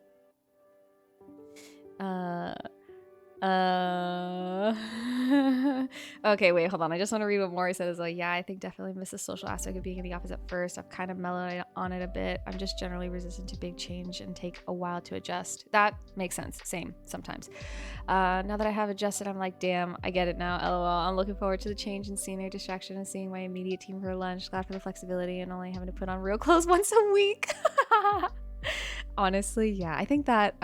Okay, wait, hold on. I just want to read what Maury said. Is like, yeah, I think definitely miss the social aspect of being in the office at first. I've kind of mellowed on it a bit. I'm just generally resistant to big change and take a while to adjust. That makes sense. Same sometimes. Now that I have adjusted, I'm like, damn, I get it now. LOL. I'm looking forward to the change and seeing their distraction and seeing my immediate team for lunch. Glad for the flexibility and only having to put on real clothes once a week. Honestly, yeah. I think that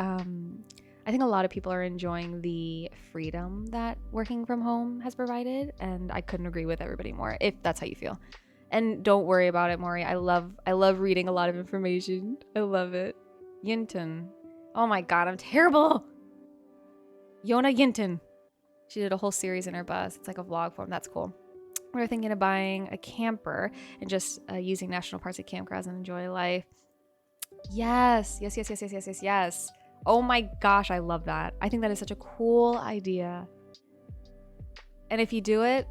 I think a lot of people are enjoying the freedom that working from home has provided, and I couldn't agree with everybody more, if that's how you feel. And don't worry about it, Maury. I love reading a lot of information. I love it. Yinton. Oh my god, I'm terrible. Yona Yinton. She did a whole series in her bus. It's like a vlog form. That's cool. We were thinking of buying a camper and just using national parks at campgrounds and enjoy life. Yes. Oh my gosh, I love that. I think that is such a cool idea. And if you do it,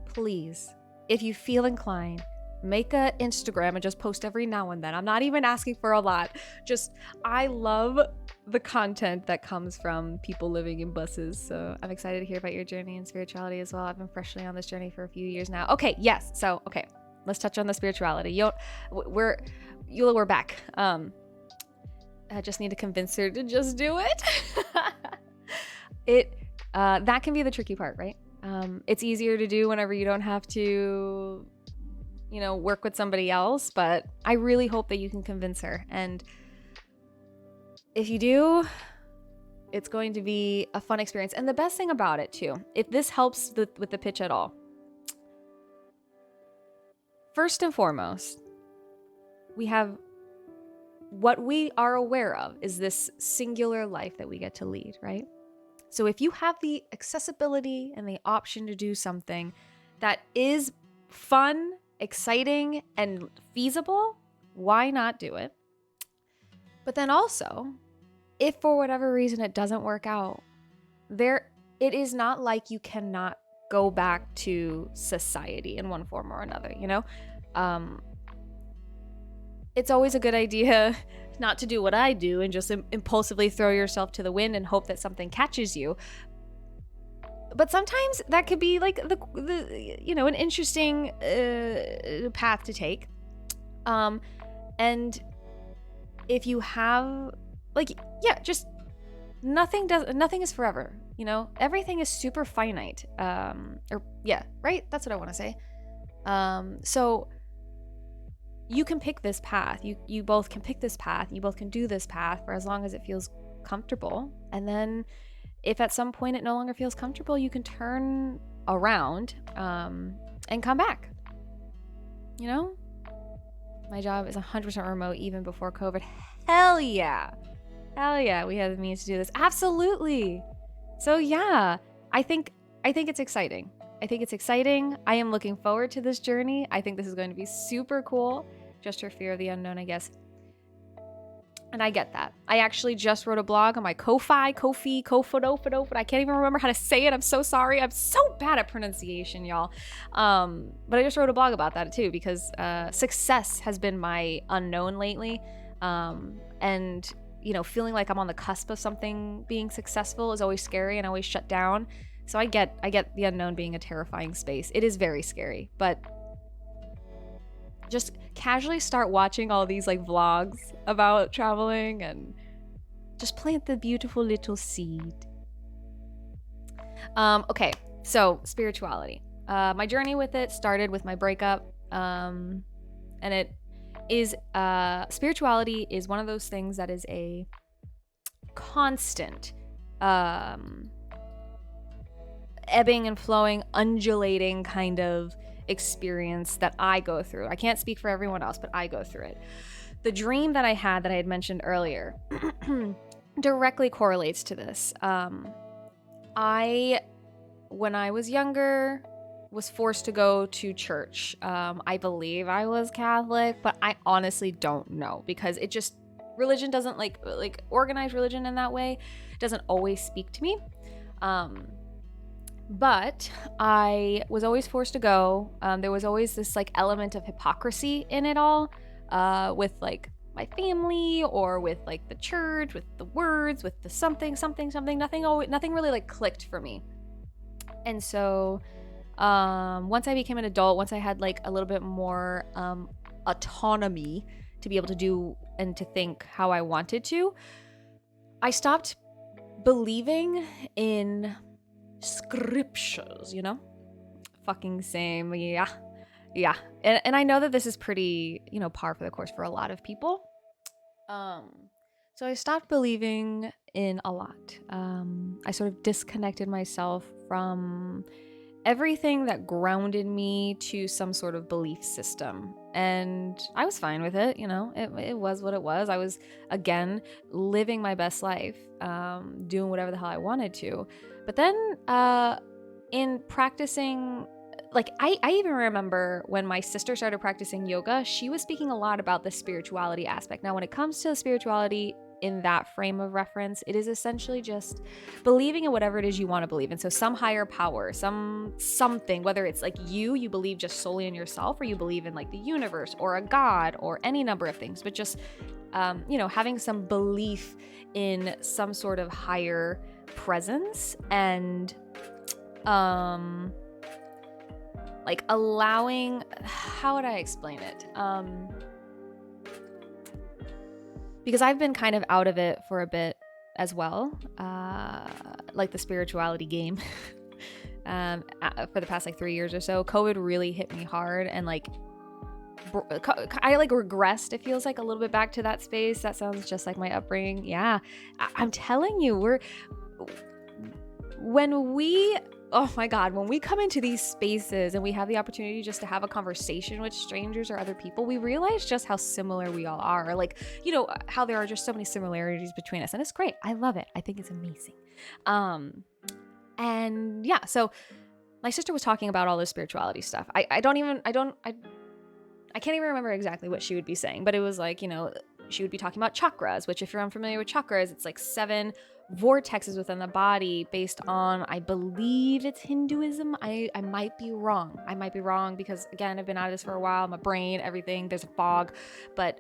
please, if you feel inclined, make a Instagram and just post every now and then. I'm not even asking for a lot. Just, I love the content that comes from people living in buses. So I'm excited to hear about your journey in spirituality as well. I've been freshly on this journey for a few years now. Okay, yes. So, okay, let's touch on the spirituality. We're back. I just need to convince her to just do it. That can be the tricky part, right? It's easier to do whenever you don't have to, work with somebody else, but I really hope that you can convince her. And if you do, it's going to be a fun experience. And the best thing about it too, if this helps with the pitch at all, first and foremost, we have what we are aware of is this singular life that we get to lead, right? So if you have the accessibility and the option to do something that is fun, exciting, and feasible, why not do it? But then also, if for whatever reason it doesn't work out, it is not like you cannot go back to society in one form or another, It's always a good idea not to do what I do and just impulsively throw yourself to the wind and hope that something catches you. But sometimes that could be like an interesting path to take. And if you have just nothing is forever, you know? Everything is super finite. Right? That's what I want to say. So you can pick this path. You both can pick this path. You both can do this path for as long as it feels comfortable. And then if at some point it no longer feels comfortable, you can turn around and come back. You know? My job is 100% remote even before COVID. Hell yeah. Hell yeah, we have the means to do this. Absolutely. So yeah, I think it's exciting. I am looking forward to this journey. I think this is going to be super cool. Just her fear of the unknown, I guess. And I get that. I actually just wrote a blog on my Ko-Fi, I can't even remember how to say it. I'm so sorry. I'm so bad at pronunciation, y'all. But I just wrote a blog about that too, because success has been my unknown lately. And you know, feeling like I'm on the cusp of something being successful is always scary and always shut down. So I get the unknown being a terrifying space. It is very scary, but just casually start watching all these like vlogs about traveling and just plant the beautiful little seed. Okay, so spirituality. My journey with it started with my breakup, and it is spirituality is one of those things that is a constant ebbing and flowing, undulating kind of experience that I go through. I can't speak for everyone else, but I go through it. The dream that I had mentioned earlier directly correlates to this. When I was younger, was forced to go to church. I believe I was Catholic, but I honestly don't know, because it just, religion doesn't like organized religion in that way doesn't always speak to me. But I was always forced to go. There was always this like element of hypocrisy in it all, with like my family or with like the church, with the words, with the something. Nothing really like clicked for me. And so once I became an adult, once I had like a little bit more autonomy to be able to do and to think how I wanted to, I stopped believing in scriptures, you know? Fucking same. Yeah. And I know that this is pretty, you know, par for the course for a lot of people. So I stopped believing in a lot. I sort of disconnected myself from everything that grounded me to some sort of belief system. And I was fine with it, you know, it was what it was. I was, again, living my best life, doing whatever the hell I wanted to. But then in practicing, like I even remember when my sister started practicing yoga, she was speaking a lot about the spirituality aspect. Now, when it comes to spirituality in that frame of reference, it is essentially just believing in whatever it is you want to believe in. So some higher power, something, whether it's like you believe just solely in yourself, or you believe in like the universe or a god or any number of things, but just, you know, having some belief in some sort of higher presence and, like allowing, how would I explain it? Because I've been kind of out of it for a bit as well, like the spirituality game, for the past like 3 years or so. COVID really hit me hard, and like I like regressed, it feels like, a little bit back to that space. That sounds just like my upbringing. Yeah, I'm telling you, when we come into these spaces and we have the opportunity just to have a conversation with strangers or other people, we realize just how similar we all are. Like, you know, how there are just so many similarities between us. And it's great. I love it. I think it's amazing. And yeah, so my sister was talking about all this spirituality stuff. I can't even remember exactly what she would be saying, but it was like, you know, she would be talking about chakras, which, if you're unfamiliar with chakras, it's like 7 vortexes within the body based on, I believe it's Hinduism. I might be wrong. Because, again, I've been out of this for a while. My brain, everything, there's a fog. But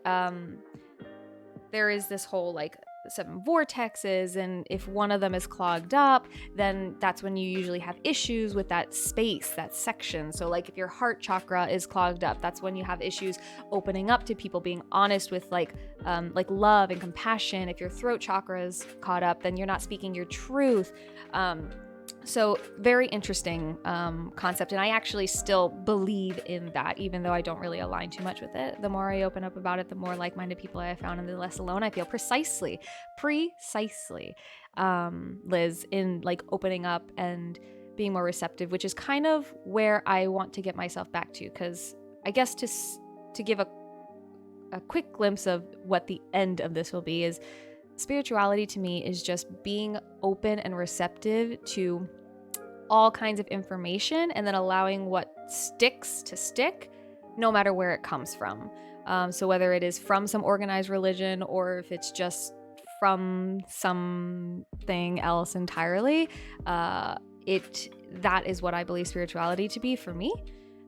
there is this whole like seven vortexes, and if one of them is clogged up, then that's when you usually have issues with that space, that section. So like if your heart chakra is clogged up, that's when you have issues opening up to people, being honest with like love and compassion. If your throat chakra is caught up, then you're not speaking your truth. So very interesting concept, and I actually still believe in that, even though I don't really align too much with it. The more I open up about it, the more like-minded people I have found, and the less alone I feel. Precisely, Liz, in like opening up and being more receptive, which is kind of where I want to get myself back to. Because I guess to give a quick glimpse of what the end of this will be is, spirituality to me is just being open and receptive to all kinds of information, and then allowing what sticks to stick, no matter where it comes from. So whether it is from some organized religion, or if it's just from something else entirely, that is what I believe spirituality to be for me.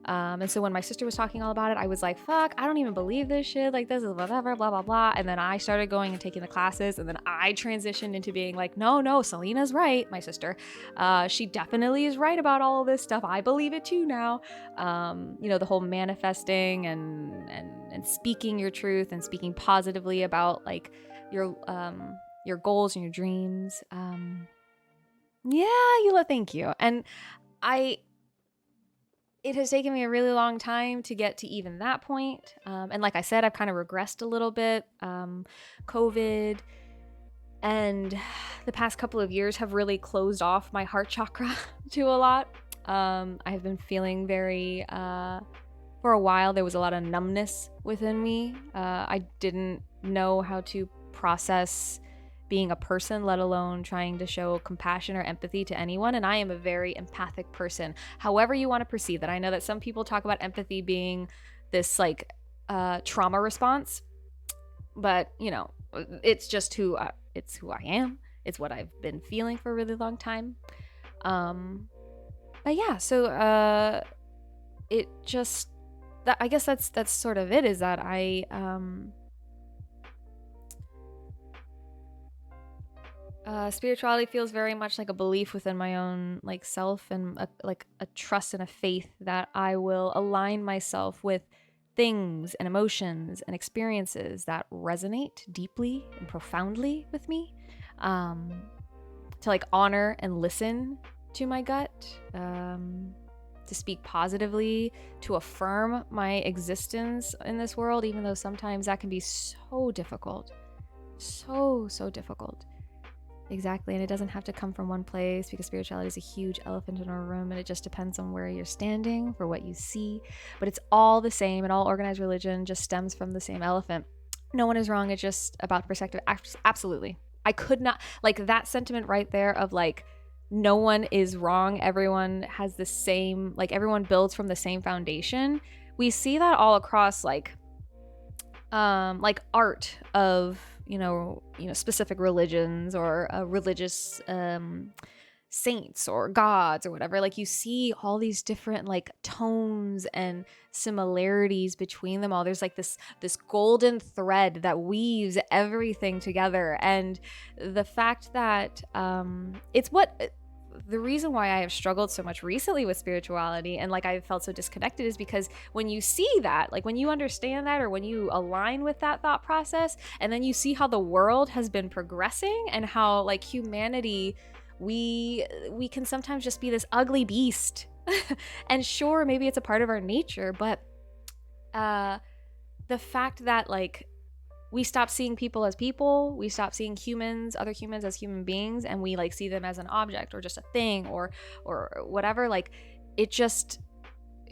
And so when my sister was talking all about it, I was like, fuck, I don't even believe this shit. Like, this is whatever, blah, blah, blah. And then I started going and taking the classes. And then I transitioned into being like, no, Selena's right. My sister, she definitely is right about all of this stuff. I believe it too now. The whole manifesting and speaking your truth and speaking positively about like your goals and your dreams. Thank you. And it has taken me a really long time to get to even that point. And like I said, I've kind of regressed a little bit. COVID and the past couple of years have really closed off my heart chakra to a lot. I have been feeling very, for a while, there was a lot of numbness within me. I didn't know how to process being a person, let alone trying to show compassion or empathy to anyone. And I am a very empathic person, however you want to perceive that. I know that some people talk about empathy being this like trauma response, but it's just who I am. It's what I've been feeling for a really long time. But yeah, so it just, that, I guess that's sort of it, is that I spirituality feels very much like a belief within my own like self, and a trust and a faith that I will align myself with things and emotions and experiences that resonate deeply and profoundly with me, to like honor and listen to my gut, to speak positively, to affirm my existence in this world, even though sometimes that can be so difficult, so difficult. Exactly. And it doesn't have to come from one place, because spirituality is a huge elephant in our room, and it just depends on where you're standing for what you see. But it's all the same, and all organized religion just stems from the same elephant. No one is wrong. It's just about perspective. Absolutely. I could not, like, that sentiment right there of like, no one is wrong. Everyone has the same, like, everyone builds from the same foundation. We see that all across like art of, specific religions, or religious saints or gods or whatever. Like, you see all these different like tones and similarities between them all. There's like this golden thread that weaves everything together. And the fact that it's what the reason why I have struggled so much recently with spirituality, and like I've felt so disconnected, is because when you see that, like when you understand that, or when you align with that thought process, and then you see how the world has been progressing, and how like humanity, we can sometimes just be this ugly beast. And sure, maybe it's a part of our nature, but the fact that like we stop seeing people as people, we stop seeing other humans as human beings, and we like see them as an object or just a thing or whatever. Like, it's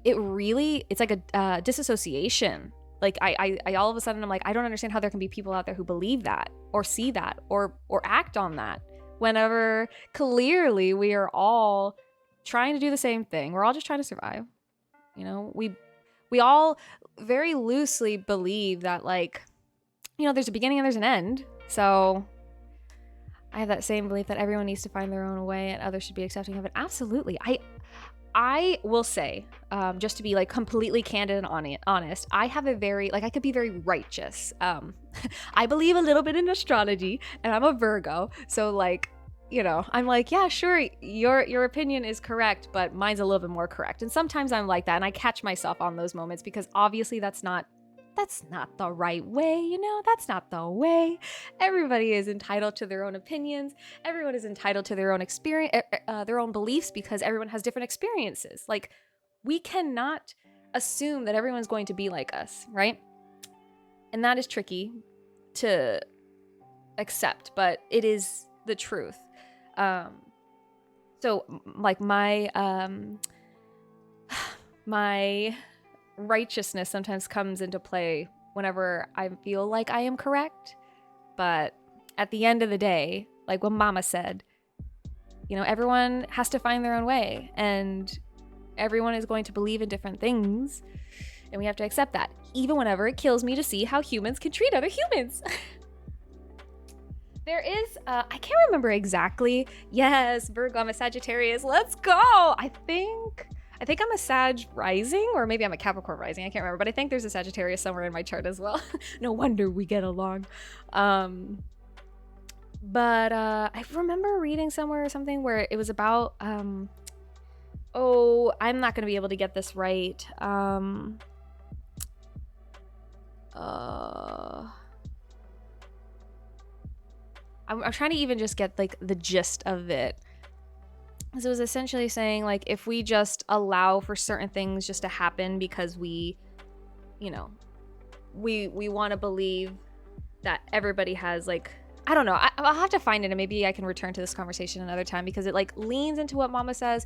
like a disassociation. Like I all of a sudden I'm like, I don't understand how there can be people out there who believe that or see that or act on that, whenever clearly we are all trying to do the same thing. We're all just trying to survive. We all very loosely believe that like, there's a beginning and there's an end. So I have that same belief that everyone needs to find their own way and others should be accepting of it. Absolutely. I will say, just to be like completely candid and honest, I have a very, like, I could be very righteous. I believe a little bit in astrology, and I'm a Virgo. So like, you know, I'm like, yeah, sure, your opinion is correct, but mine's a little bit more correct. And sometimes I'm like that, and I catch myself on those moments because obviously that's not the right way, you know? That's not the way. Everybody is entitled to their own opinions. Everyone is entitled to their own experience, their own beliefs, because everyone has different experiences. Like, we cannot assume that everyone's going to be like us, right? And that is tricky to accept, but it is the truth. So like my righteousness sometimes comes into play whenever I feel like I am correct. But at the end of the day, like what Mama said, you know, everyone has to find their own way, and everyone is going to believe in different things, and we have to accept that, even whenever it kills me to see how humans can treat other humans. There is, I can't remember exactly. Yes, Virgo, I'm a Sagittarius. Let's go. I think I'm a Sag rising, or maybe I'm a Capricorn rising. I can't remember, but I think there's a Sagittarius somewhere in my chart as well. No wonder we get along. But I remember reading somewhere or something where it was about, oh, I'm not going to be able to get this right. I'm trying to even just get like the gist of it. So it was essentially saying, like, if we just allow for certain things just to happen because we, you know, we want to believe that everybody has, like, I don't know. I'll have to find it, and maybe I can return to this conversation another time, because it like leans into what Mama says,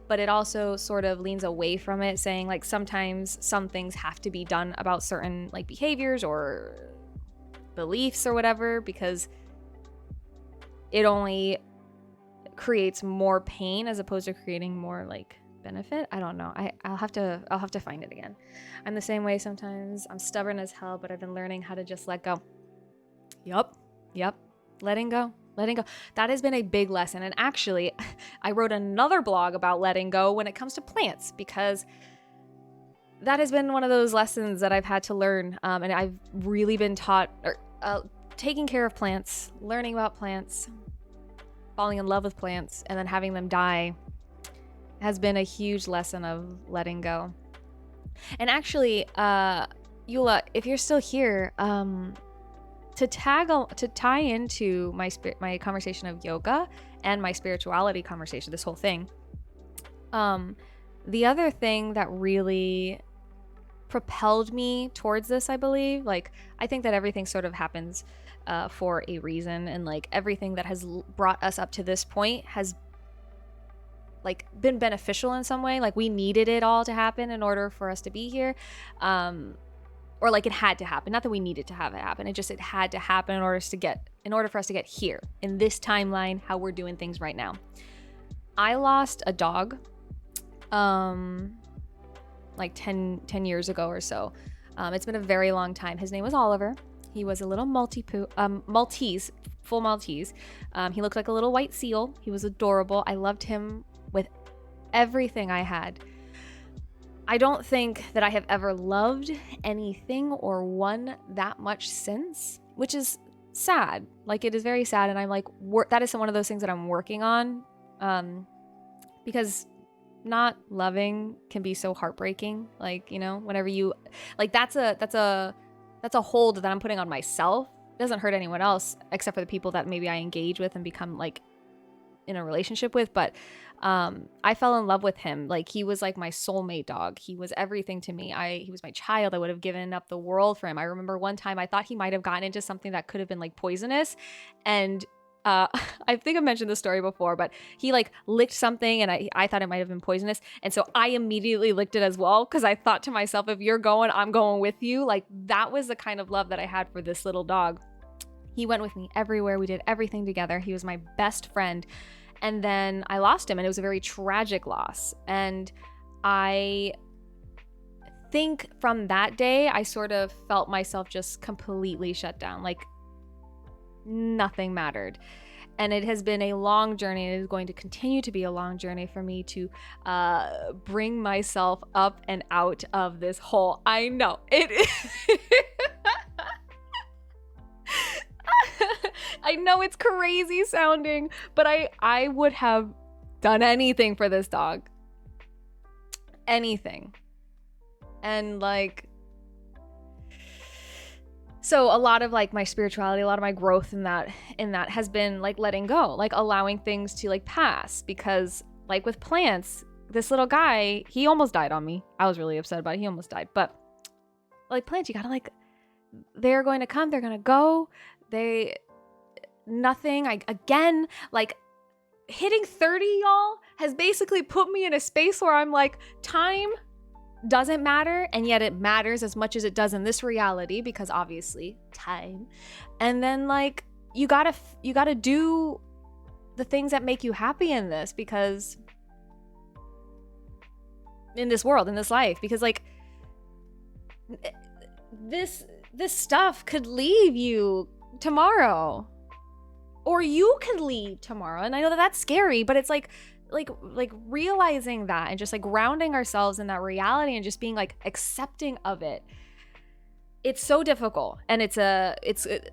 but it also sort of leans away from it, saying like sometimes some things have to be done about certain like behaviors or beliefs or whatever, because it only creates more pain as opposed to creating more like benefit. I don't know. I'll have to find it again. I'm the same way sometimes. I'm stubborn as hell, but I've been learning how to just let go. Yep. Letting go. That has been a big lesson. And actually, I wrote another blog about letting go when it comes to plants, because that has been one of those lessons that I've had to learn. And I've really been taught, taking care of plants, learning about plants, falling in love with plants, and then having them die has been a huge lesson of letting go. And actually, Eula, if you're still here, to tie into my conversation of yoga and my spirituality conversation, this whole thing, the other thing that really propelled me towards this, I believe, like, I think that everything sort of happens for a reason, and like everything that has brought us up to this point has like been beneficial in some way. Like, we needed it all to happen in order for us to be here, or like it had to happen. Not that we needed to have it happen, it had to happen in order for us to get here in this timeline, how we're doing things right now. I lost a dog like 10 years ago or so. It's been a very long time. His name was Oliver. He was a little Maltese, full Maltese. He looked like a little white seal. He was adorable. I loved him with everything I had. I don't think that I have ever loved anything or one that much since, which is sad. Like, it is very sad. And I'm like, that is one of those things that I'm working on, because not loving can be so heartbreaking. Like, you know, whenever you, like, that's a hold that I'm putting on myself. It doesn't hurt anyone else except for the people that maybe I engage with and become like in a relationship with. But I fell in love with him. Like, he was like my soulmate dog. He was everything to me. He was my child. I would have given up the world for him. I remember one time I thought he might have gotten into something that could have been like poisonous, and I think I've mentioned this story before, but he like licked something, and I thought it might have been poisonous. And so I immediately licked it as well, because I thought to myself, if you're going, I'm going with you. Like, that was the kind of love that I had for this little dog. He went with me everywhere. We did everything together. He was my best friend. And then I lost him, and it was a very tragic loss. And I think from that day, I sort of felt myself just completely shut down. Like, nothing mattered. And it has been a long journey. It is going to continue to be a long journey for me to bring myself up and out of this hole. I know it is. I know it's crazy sounding, but I would have done anything for this dog. Anything. And like, so a lot of like my spirituality, a lot of my growth in that has been like letting go, like allowing things to like pass, because like with plants, this little guy, he almost died on me. I was really upset about it. He almost died. But like plants, you gotta like, they're going to come, they're gonna go. Again, like hitting 30, y'all, has basically put me in a space where I'm like, time doesn't matter, and yet it matters as much as it does in this reality, because obviously time. And then like you gotta do the things that make you happy in this, because in this world, in this life, because like this stuff could leave you tomorrow, or you could leave tomorrow. And I know that that's scary, but it's like realizing that and just like grounding ourselves in that reality and just being like accepting of it. It's so difficult, and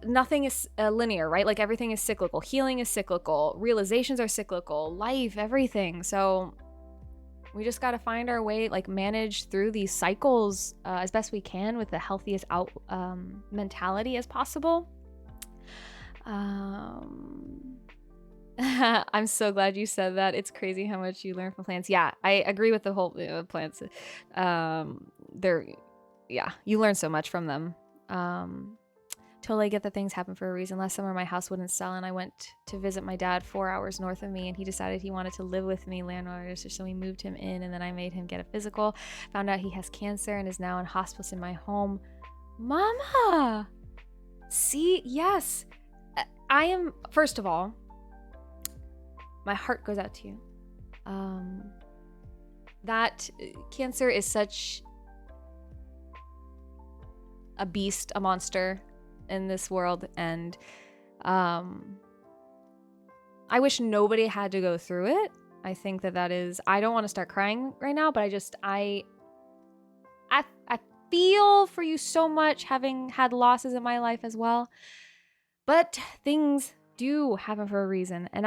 nothing is linear, right? Like everything is cyclical. Healing is cyclical. Realizations are cyclical. Life, everything. So we just got to find our way, like manage through these cycles as best we can with the healthiest mentality as possible. I'm so glad you said that. It's crazy how much you learn from plants. Yeah, I agree with the whole plants. You learn so much from them. Totally get that things happen for a reason. Last summer, my house wouldn't sell, and I went to visit my dad 4 hours north of me, and he decided he wanted to live with me, landlord. So we moved him in, and then I made him get a physical. Found out he has cancer and is now in hospice in my home. Mama! See? Yes. I am, first of all, my heart goes out to you. That cancer is such a beast, a monster in this world, and I wish nobody had to go through it. I think that is, I don't want to start crying right now, but I feel for you so much, having had losses in my life as well. But things do happen for a reason, and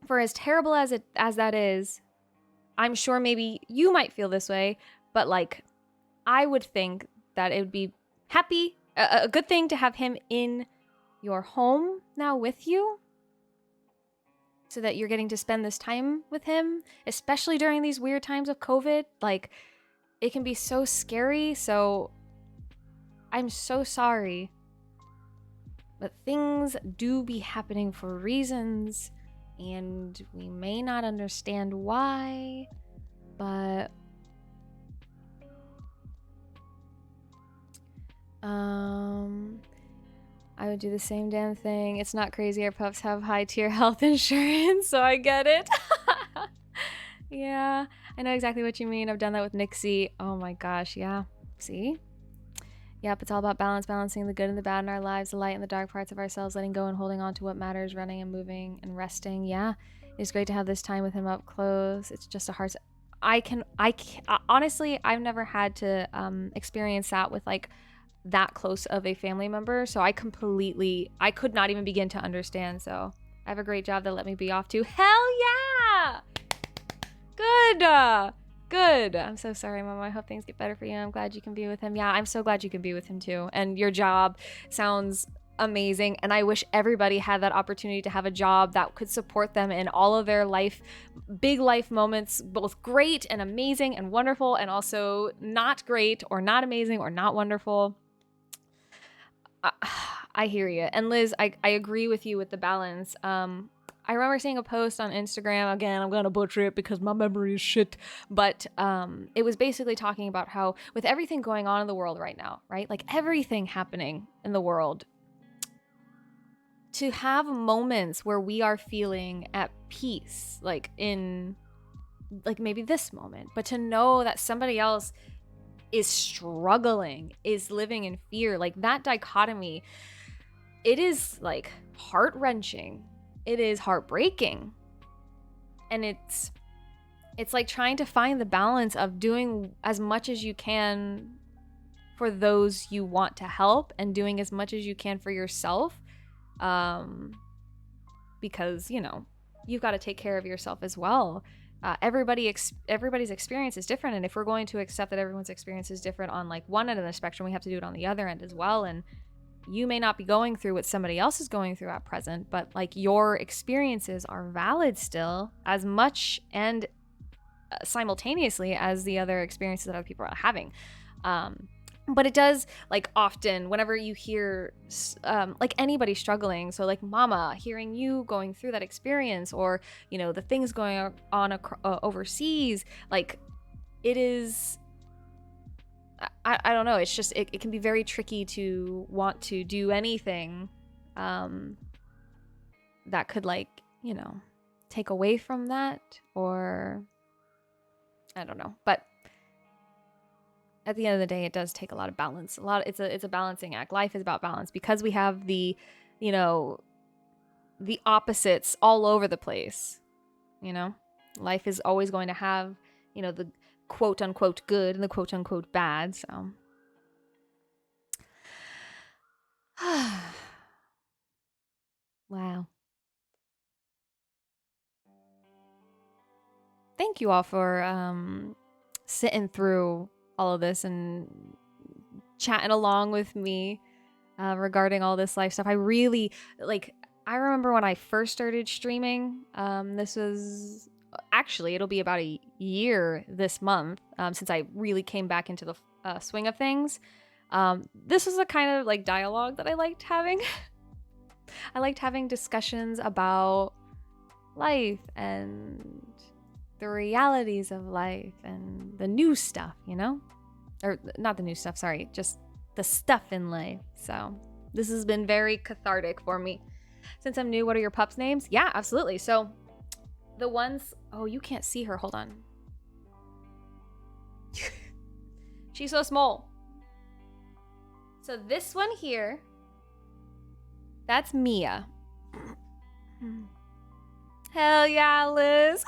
for as terrible as that is, I'm sure maybe you might feel this way, but like I would think that it would be a good thing to have him in your home now with you, so that you're getting to spend this time with him, especially during these weird times of COVID. Like, it can be so scary. So I'm so sorry, but things do be happening for reasons, and we may not understand why, but I would do the same damn thing. It's not crazy. Our pups have high tier health insurance, so I get it. Yeah, I know exactly what you mean. I've done that with Nixie. Oh my gosh, yeah. See? Yep, it's all about balancing the good and the bad in our lives, the light and the dark parts of ourselves, letting go and holding on to what matters, running and moving and resting. Yeah, it's great to have this time with him up close. It's just a hard... I can honestly, I've never had to experience that with like that close of a family member, so I could not even begin to understand. So I have a great job that let me be off to. Hell yeah! Good. I'm so sorry, Mama. I hope things get better for you. I'm glad you can be with him. Yeah, I'm so glad you can be with him too. And your job sounds amazing, and I wish everybody had that opportunity to have a job that could support them in all of their big life moments, both great and amazing and wonderful, and also not great or not amazing or not wonderful. I hear you. And Liz, I agree with you with the balance. I remember seeing a post on Instagram. Again, I'm going to butcher it because my memory is shit. But it was basically talking about how with everything going on in the world right now, right? Like everything happening in the world, to have moments where we are feeling at peace, like in like maybe this moment, but to know that somebody else is struggling, is living in fear, like that dichotomy it is like heart-wrenching. It is heartbreaking. And it's like trying to find the balance of doing as much as you can for those you want to help and doing as much as you can for yourself. Because, you know, you've got to take care of yourself as well. Everybody's experience is different. And if we're going to accept that everyone's experience is different on like one end of the spectrum, we have to do it on the other end as well. And you may not be going through what somebody else is going through at present, but like your experiences are valid still as much and simultaneously as the other experiences that other people are having. But it does, like, often whenever you hear like anybody struggling, so like mama, hearing you going through that experience, or, you know, the things going on overseas, like, it is, I don't know, it's just, it can be very tricky to want to do anything that could, like, you know, take away from that, or I don't know. But at the end of the day, it does take a lot of balance. It's a balancing act. Life is about balance, because we have the, you know, the opposites all over the place. You know, life is always going to have, you know, the quote unquote good and the quote unquote bad. So wow. Thank you all for sitting through all of this and chatting along with me regarding all this life stuff. I really, like, I remember when I first started streaming, this was, actually, it'll be about a year this month since I really came back into the swing of things. This was a kind of like dialogue that I liked having. I liked having discussions about life and the realities of life and the new stuff, you know? Or not the new stuff, sorry, just the stuff in life. So this has been very cathartic for me. Since I'm new, what are your pups' names? Yeah, absolutely. So the ones, oh, you can't see her, hold on. She's so small. So this one here, that's Mia. Hell yeah, Liz.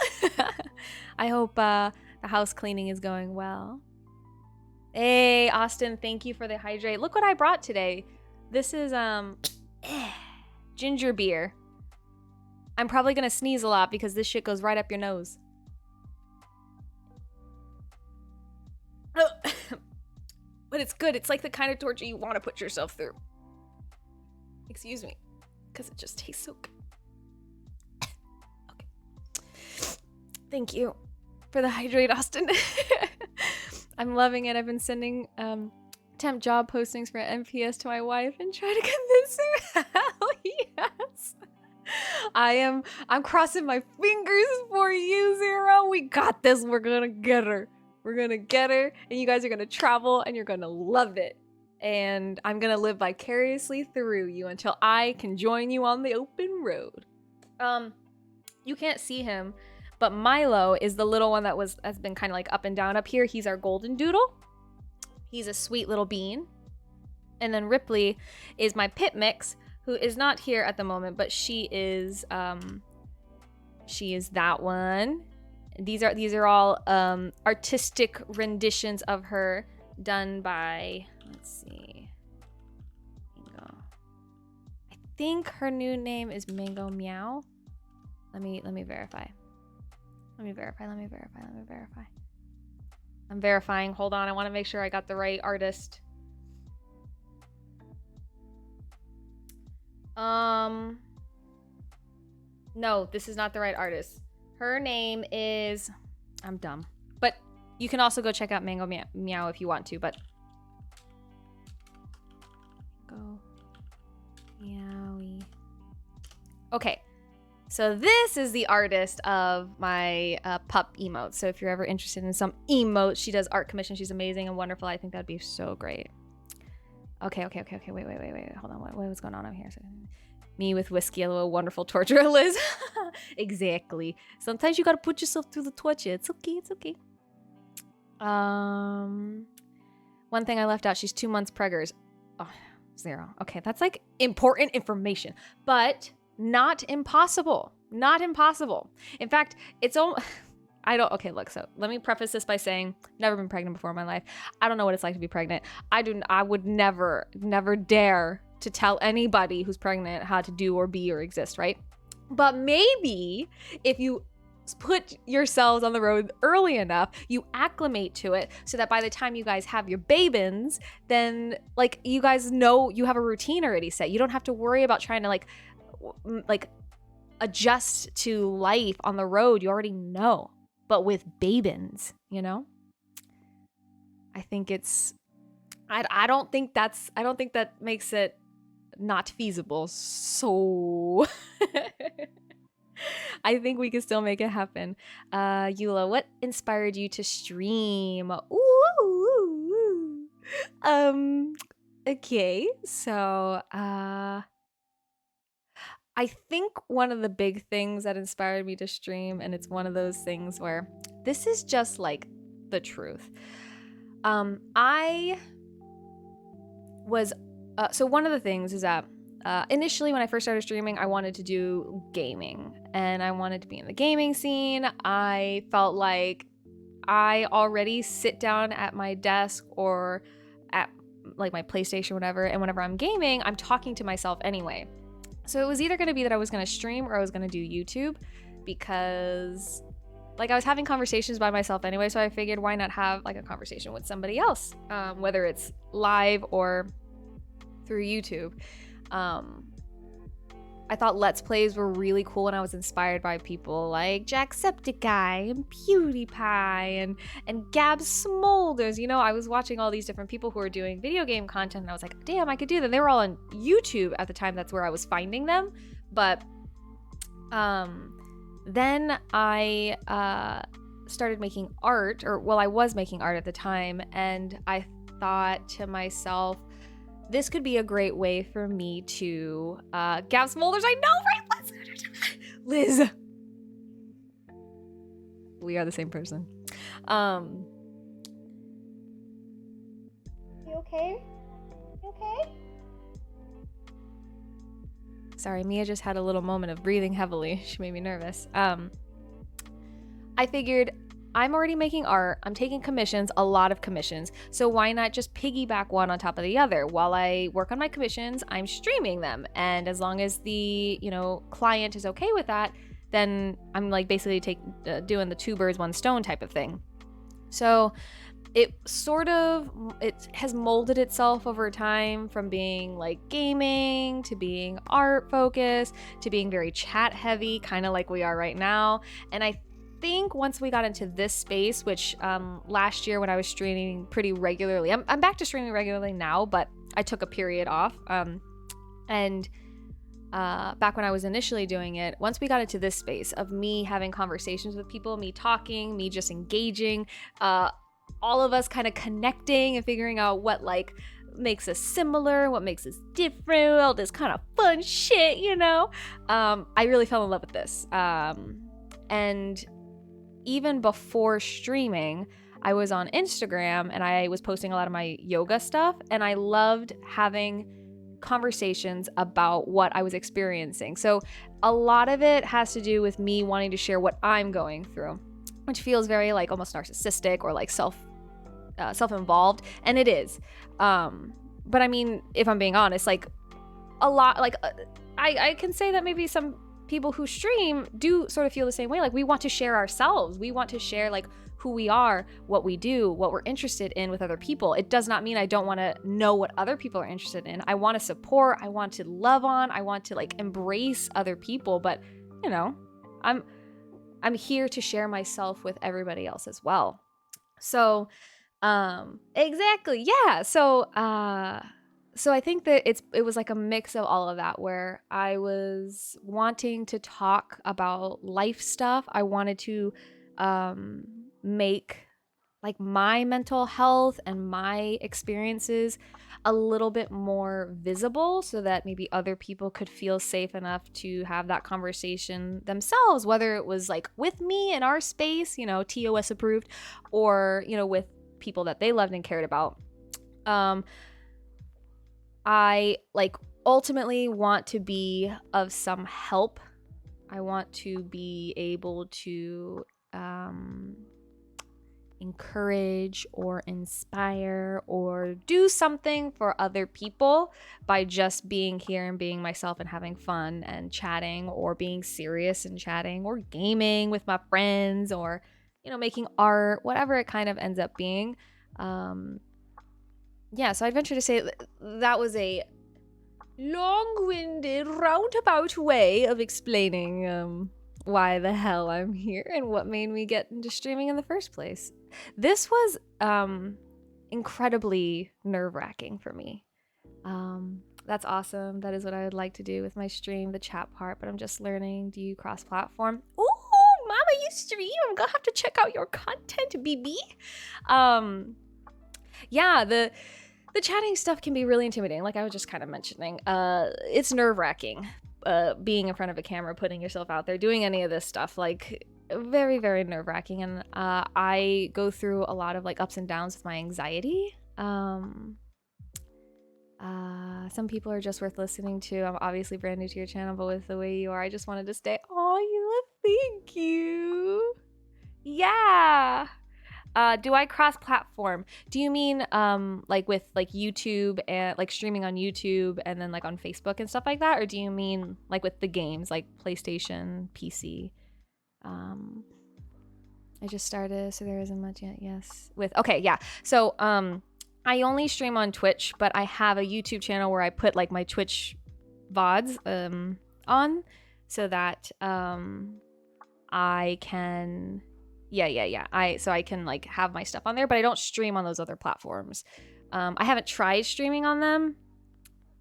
I hope the house cleaning is going well. Hey, Austin, thank you for the hydrate. Look what I brought today. This is ginger beer. I'm probably gonna sneeze a lot because this shit goes right up your nose. But it's good. It's like the kind of torture you want to put yourself through. Excuse me, because it just tastes so good. Okay. Thank you for the hydrate, Austin. I'm loving it. I've been sending temp job postings for MPS to my wife and trying to convince her. Hell yes. I'm crossing my fingers for you, Zero. We got this. We're gonna get her. We're gonna get her, and you guys are gonna travel, and you're gonna love it. And I'm gonna live vicariously through you until I can join you on the open road. You can't see him, but Milo is the little one that has been kind of like up and down up here. He's our golden doodle. He's a sweet little bean. And then Ripley is my pit mix, who is not here at the moment, but she is that one. These are all artistic renditions of her done by, let's see, Mango. I think her new name is Mango Meow. Let me verify. Let me verify. I'm verifying. Hold on. I want to make sure I got the right artist. No, this is not the right artist. Her name is, I'm dumb, but you can also go check out Mango Meow if you want to, but go meowy. Okay, so this is the artist of my pup emote. So if you're ever interested in some emotes, she does art commission. She's amazing and wonderful. I think that'd be so great. Okay. Wait. Hold on. What's going on over here? Me with whiskey, a little wonderful torture, Liz. Exactly. Sometimes you gotta put yourself through the torture. It's okay. One thing I left out, she's 2 months preggers. Oh, 0. Okay, that's like important information, but not impossible. Not impossible. In fact, it's all. I don't. Okay, look. So let me preface this by saying, never been pregnant before in my life. I don't know what it's like to be pregnant. I would never dare to tell anybody who's pregnant how to do or be or exist, right? But maybe if you put yourselves on the road early enough, you acclimate to it so that by the time you guys have your babies, then like you guys know you have a routine already set. You don't have to worry about trying to like adjust to life on the road. You already know. But with babies, you know, I think it's, I don't think that makes it not feasible. So I think we can still make it happen. Eula, what inspired you to stream? Ooh. Okay, so I think one of the big things that inspired me to stream, and it's one of those things where this is just like the truth. I was, so one of the things is that initially when I first started streaming, I wanted to do gaming and I wanted to be in the gaming scene. I felt like I already sit down at my desk or at like my PlayStation, whatever, and whenever I'm gaming, I'm talking to myself anyway. So it was either going to be that I was going to stream or I was going to do YouTube because like I was having conversations by myself anyway. So I figured why not have like a conversation with somebody else, whether it's live or through YouTube. I thought Let's Plays were really cool and I was inspired by people like Jacksepticeye and PewDiePie and Gab Smolders. You know, I was watching all these different people who were doing video game content and I was like, damn, I could do that. They were all on YouTube at the time. That's where I was finding them. But then I started making art, or well, I was making art at the time, and I thought to myself, this could be a great way for me to Gab Smolders. I know, right? Liz. We are the same person. You okay? You okay? Sorry, Mia just had a little moment of breathing heavily. She made me nervous. I figured I'm already making art. I'm taking commissions, a lot of commissions. So why not just piggyback one on top of the other? While I work on my commissions, I'm streaming them. And as long as the, client is okay with that, then I'm like basically doing the 2 birds, 1 stone type of thing. So it has molded itself over time from being like gaming to being art focused to being very chat heavy, kind of like we are right now. And I think once we got into this space, which last year when I was streaming pretty regularly, I'm back to streaming regularly now, but I took a period off. And back when I was initially doing it, once we got into this space of me having conversations with people, me talking, me just engaging, all of us kind of connecting and figuring out what like makes us similar, what makes us different, all this kind of fun shit, I really fell in love with this. And even before streaming, I was on Instagram and I was posting a lot of my yoga stuff, and I loved having conversations about what I was experiencing. So a lot of it has to do with me wanting to share what I'm going through, which feels very like almost narcissistic or like self-involved, and it is. But I mean, if I'm being honest, like a lot, like I can say that maybe some people who stream do sort of feel the same way. Like we want to share ourselves. We want to share like who we are, what we do, what we're interested in with other people. It does not mean I don't want to know what other people are interested in. I want to support, I want to love on, I want to like embrace other people, but I'm here to share myself with everybody else as well. So exactly. Yeah. So I think that it was like a mix of all of that, where I was wanting to talk about life stuff. I wanted to make like my mental health and my experiences a little bit more visible so that maybe other people could feel safe enough to have that conversation themselves, whether it was like with me in our space, TOS approved, or, with people that they loved and cared about. I like ultimately want to be of some help. I want to be able to encourage or inspire or do something for other people by just being here and being myself and having fun and chatting, or being serious and chatting, or gaming with my friends, or making art, whatever it kind of ends up being. Yeah, so I'd venture to say that was a long-winded, roundabout way of explaining why the hell I'm here and what made me get into streaming in the first place. This was incredibly nerve-wracking for me. That's awesome. That is what I would like to do with my stream, the chat part, but I'm just learning. Do you cross-platform? Ooh, mama, you stream? I'm gonna have to check out your content, BB. Yeah, the chatting stuff can be really intimidating, like I was just kind of mentioning. It's nerve-wracking, being in front of a camera, putting yourself out there, doing any of this stuff, like very, very nerve-wracking. And I go through a lot of like ups and downs with my anxiety. Some people are just worth listening to. I'm obviously brand new to your channel, but with the way you are, I just wanted to say, oh, you love, thank you. Yeah. Do I cross-platform? Do you mean like with like YouTube and like streaming on YouTube and then like on Facebook and stuff like that? Or do you mean like with the games like PlayStation, PC? I just started, so there isn't much yet. Yes. Okay, yeah. So I only stream on Twitch, but I have a YouTube channel where I put like my Twitch VODs on so that I can I can like have my stuff on there, but I don't stream on those other platforms. I haven't tried streaming on them.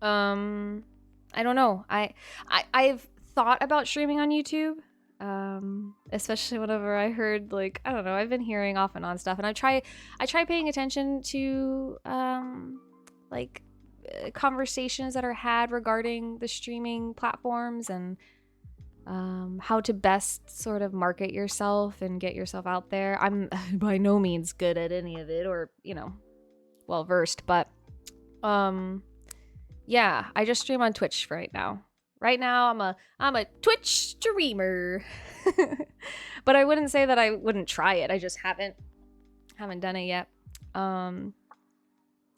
I don't know. I've thought about streaming on YouTube, especially whenever I heard like, I don't know, I've been hearing off and on stuff, and I try paying attention to conversations that are had regarding the streaming platforms and how to best sort of market yourself and get yourself out there. I'm by no means good at any of it, or well versed, but yeah, I just stream on Twitch right now. Right now I'm a Twitch streamer. But I wouldn't say that I wouldn't try it. I just haven't done it yet.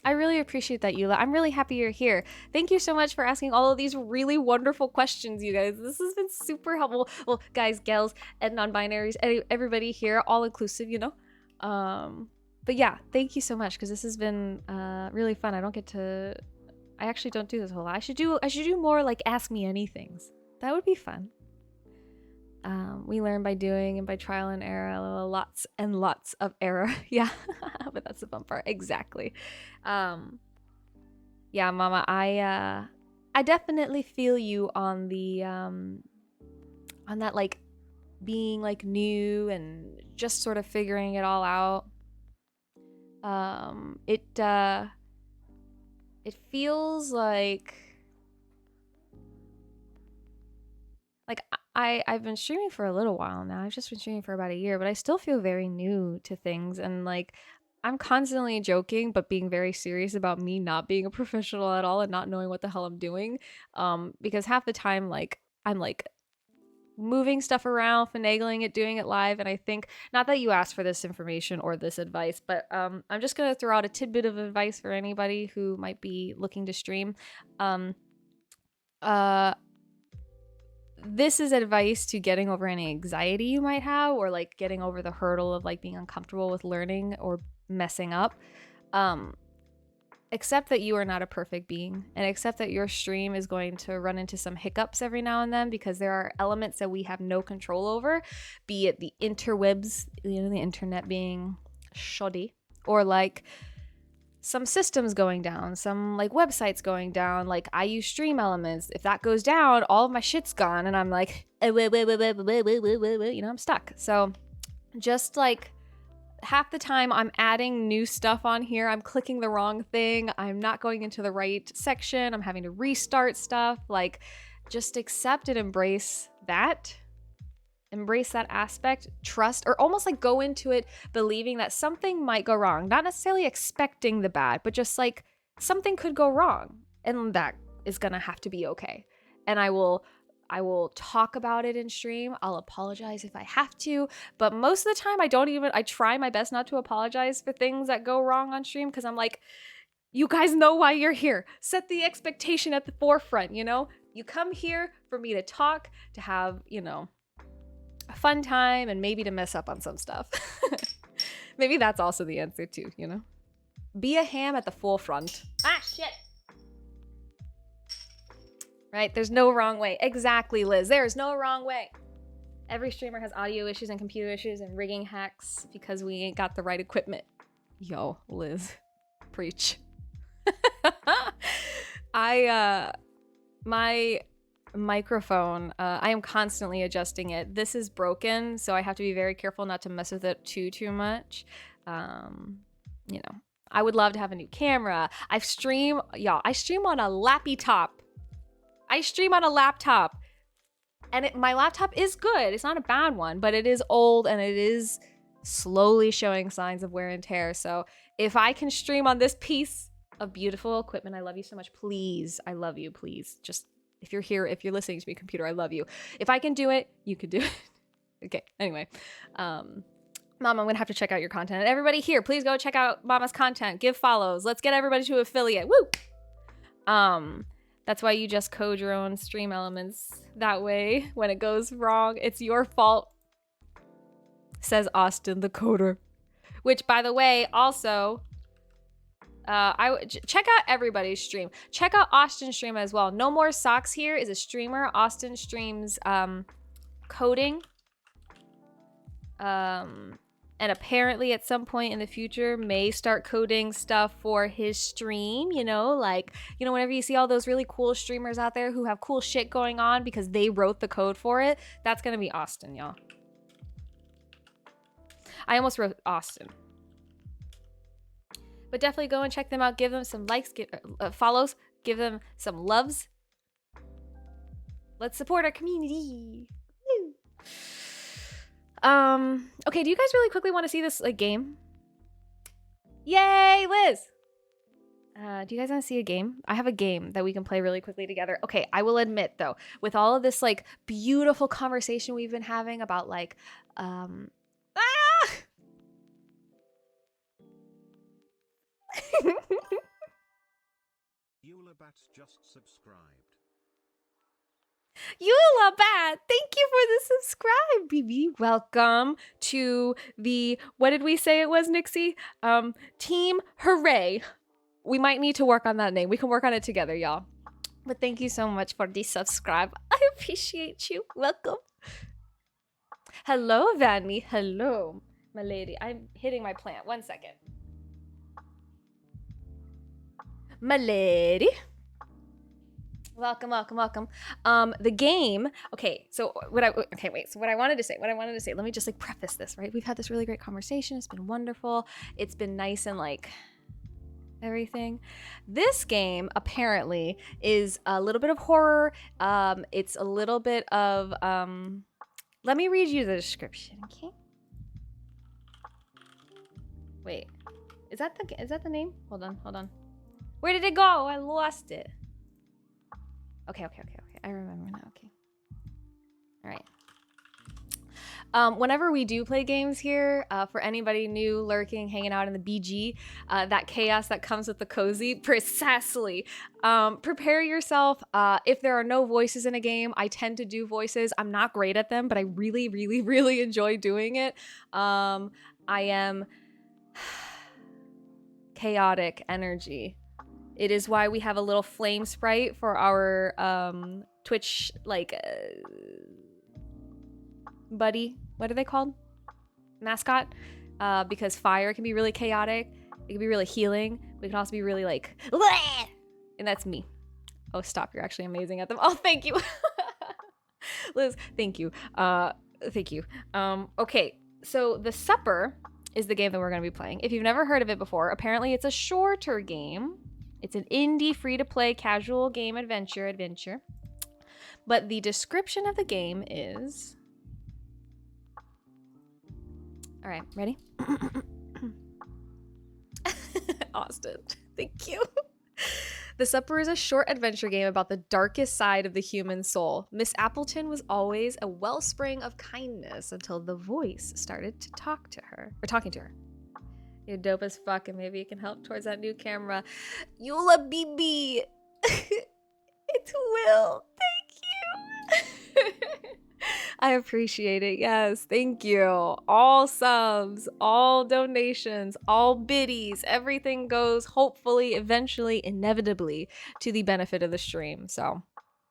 I really appreciate that, Eula. I'm really happy you're here. Thank you so much for asking all of these really wonderful questions, you guys. This has been super helpful. Well, guys, gals, and non-binaries, everybody here, all inclusive, But yeah, thank you so much, because this has been really fun. I actually don't do this a whole lot. I should do more like Ask Me Anythings. That would be fun. We learn by doing and by trial and error, lots and lots of error. Yeah, but that's the fun part. Exactly. Yeah, Mama, I definitely feel you on the on that like being like new and just sort of figuring it all out. It feels like I've been streaming for a little while now. I've just been streaming for about a year, but I still feel very new to things, and like I'm constantly joking but being very serious about me not being a professional at all and not knowing what the hell I'm doing. Because half the time like I'm like moving stuff around, finagling it, doing it live, and I think, not that you asked for this information or this advice, but I'm just gonna throw out a tidbit of advice for anybody who might be looking to stream. This is advice to getting over any anxiety you might have, or like getting over the hurdle of like being uncomfortable with learning or messing up. Accept that you are not a perfect being, and accept that your stream is going to run into some hiccups every now and then, because there are elements that we have no control over, be it the interwebs, the internet being shoddy, or like some systems going down, some like websites going down. Like I use Stream Elements. If that goes down, all of my shit's gone, and I'm like, I'm stuck. So just like half the time I'm adding new stuff on here, I'm clicking the wrong thing, I'm not going into the right section, I'm having to restart stuff. Like, just accept and embrace that. Embrace that aspect, trust, or almost like go into it believing that something might go wrong. Not necessarily expecting the bad, but just like something could go wrong. and that is gonna have to be okay. And I will talk about it in stream. I'll apologize if I have to, but most of the time I try my best not to apologize for things that go wrong on stream, because I'm like, you guys know why you're here. Set the expectation at the forefront, you know? You come here for me to talk, to have, you know, a fun time, and maybe to mess up on some stuff. Maybe that's also the answer too, you know? Be a ham at the forefront. Ah, shit. Right? There's no wrong way. Exactly, Liz. There is no wrong way. Every streamer has audio issues and computer issues and rigging hacks because we ain't got the right equipment. Yo, Liz. Preach. My microphone, I am constantly adjusting it. This is broken, so I have to be very careful not to mess with it too much. You know, I would love to have a new camera. I stream on a lappy top. I stream on a laptop, and my laptop is good. It's not a bad one, but it is old and it is slowly showing signs of wear and tear. So if I can stream on this piece of beautiful equipment, I love you so much. Please, I love you. Please, just if you're here, if you're listening to me, computer, I love you. If I can do it, you could do it. Okay. Anyway, Mom, I'm gonna have to check out your content. And everybody here, please go check out Mama's content. Give follows. Let's get everybody to affiliate. Woo! That's why you just code your own stream elements. That way, when it goes wrong, it's your fault. Says Austin, the coder. Which, by the way, also, check out everybody's stream. Check out Austin's stream as well. No More Socks here is a streamer. Austin streams coding. And apparently at some point in the future may start coding stuff for his stream, you know, like, you know, whenever you see all those really cool streamers out there who have cool shit going on because they wrote the code for it, that's gonna be Austin, y'all. I almost wrote Austin. But definitely go and check them out. Give them some likes, follows, give them some loves. Let's support our community. Woo. Okay, do you guys really quickly want to see this like game? Yay, Liz! Do you guys want to see a game? I have a game that we can play really quickly together. Okay, I will admit though, with all of this like beautiful conversation we've been having about like, Eulabat's just subscribed. Eulabat, thank you for the subscribe, BB. Welcome to the, what did we say it was, Nixie? Team Hooray. We might need to work on that name. We can work on it together, y'all. But thank you so much for the subscribe. I appreciate you. Welcome. Hello, Vanny. Hello, my lady. I'm hitting my plant. 1 second. My lady. Welcome, welcome, welcome. The game, okay, so what I wanted to say, let me just like preface this, right? We've had this really great conversation. It's been wonderful. It's been nice and like everything. This game apparently is a little bit of horror. It's a little bit of, let me read you the description, okay? Wait, is that the name? Hold on. Where did it go? I lost it. Okay. I remember now. Okay. All right. Whenever we do play games here, for anybody new, lurking, hanging out in the BG, that chaos that comes with the cozy, precisely. Prepare yourself. If there are no voices in a game, I tend to do voices. I'm not great at them, but I really, really, really enjoy doing it. I am chaotic energy. It is why we have a little flame sprite for our Twitch, like, buddy. What are they called? Mascot. Because fire can be really chaotic. It can be really healing. But it can also be really, like, bleh! And that's me. Oh, stop. You're actually amazing at them. Oh, thank you. Liz, thank you. Thank you. Okay, so The Supper is the game that we're going to be playing. If you've never heard of it before, apparently it's a shorter game. It's an indie, free-to-play, casual game adventure. But the description of the game is... All right, ready? Austin, thank you. The Supper is a short adventure game about the darkest side of the human soul. Miss Appleton was always a wellspring of kindness until the voice started to talking to her. You're dope as fuck, and maybe it can help towards that new camera. Eula BB. It will. Thank you. I appreciate it. Yes, thank you. All subs, all donations, all biddies, everything goes hopefully, eventually, inevitably to the benefit of the stream. So,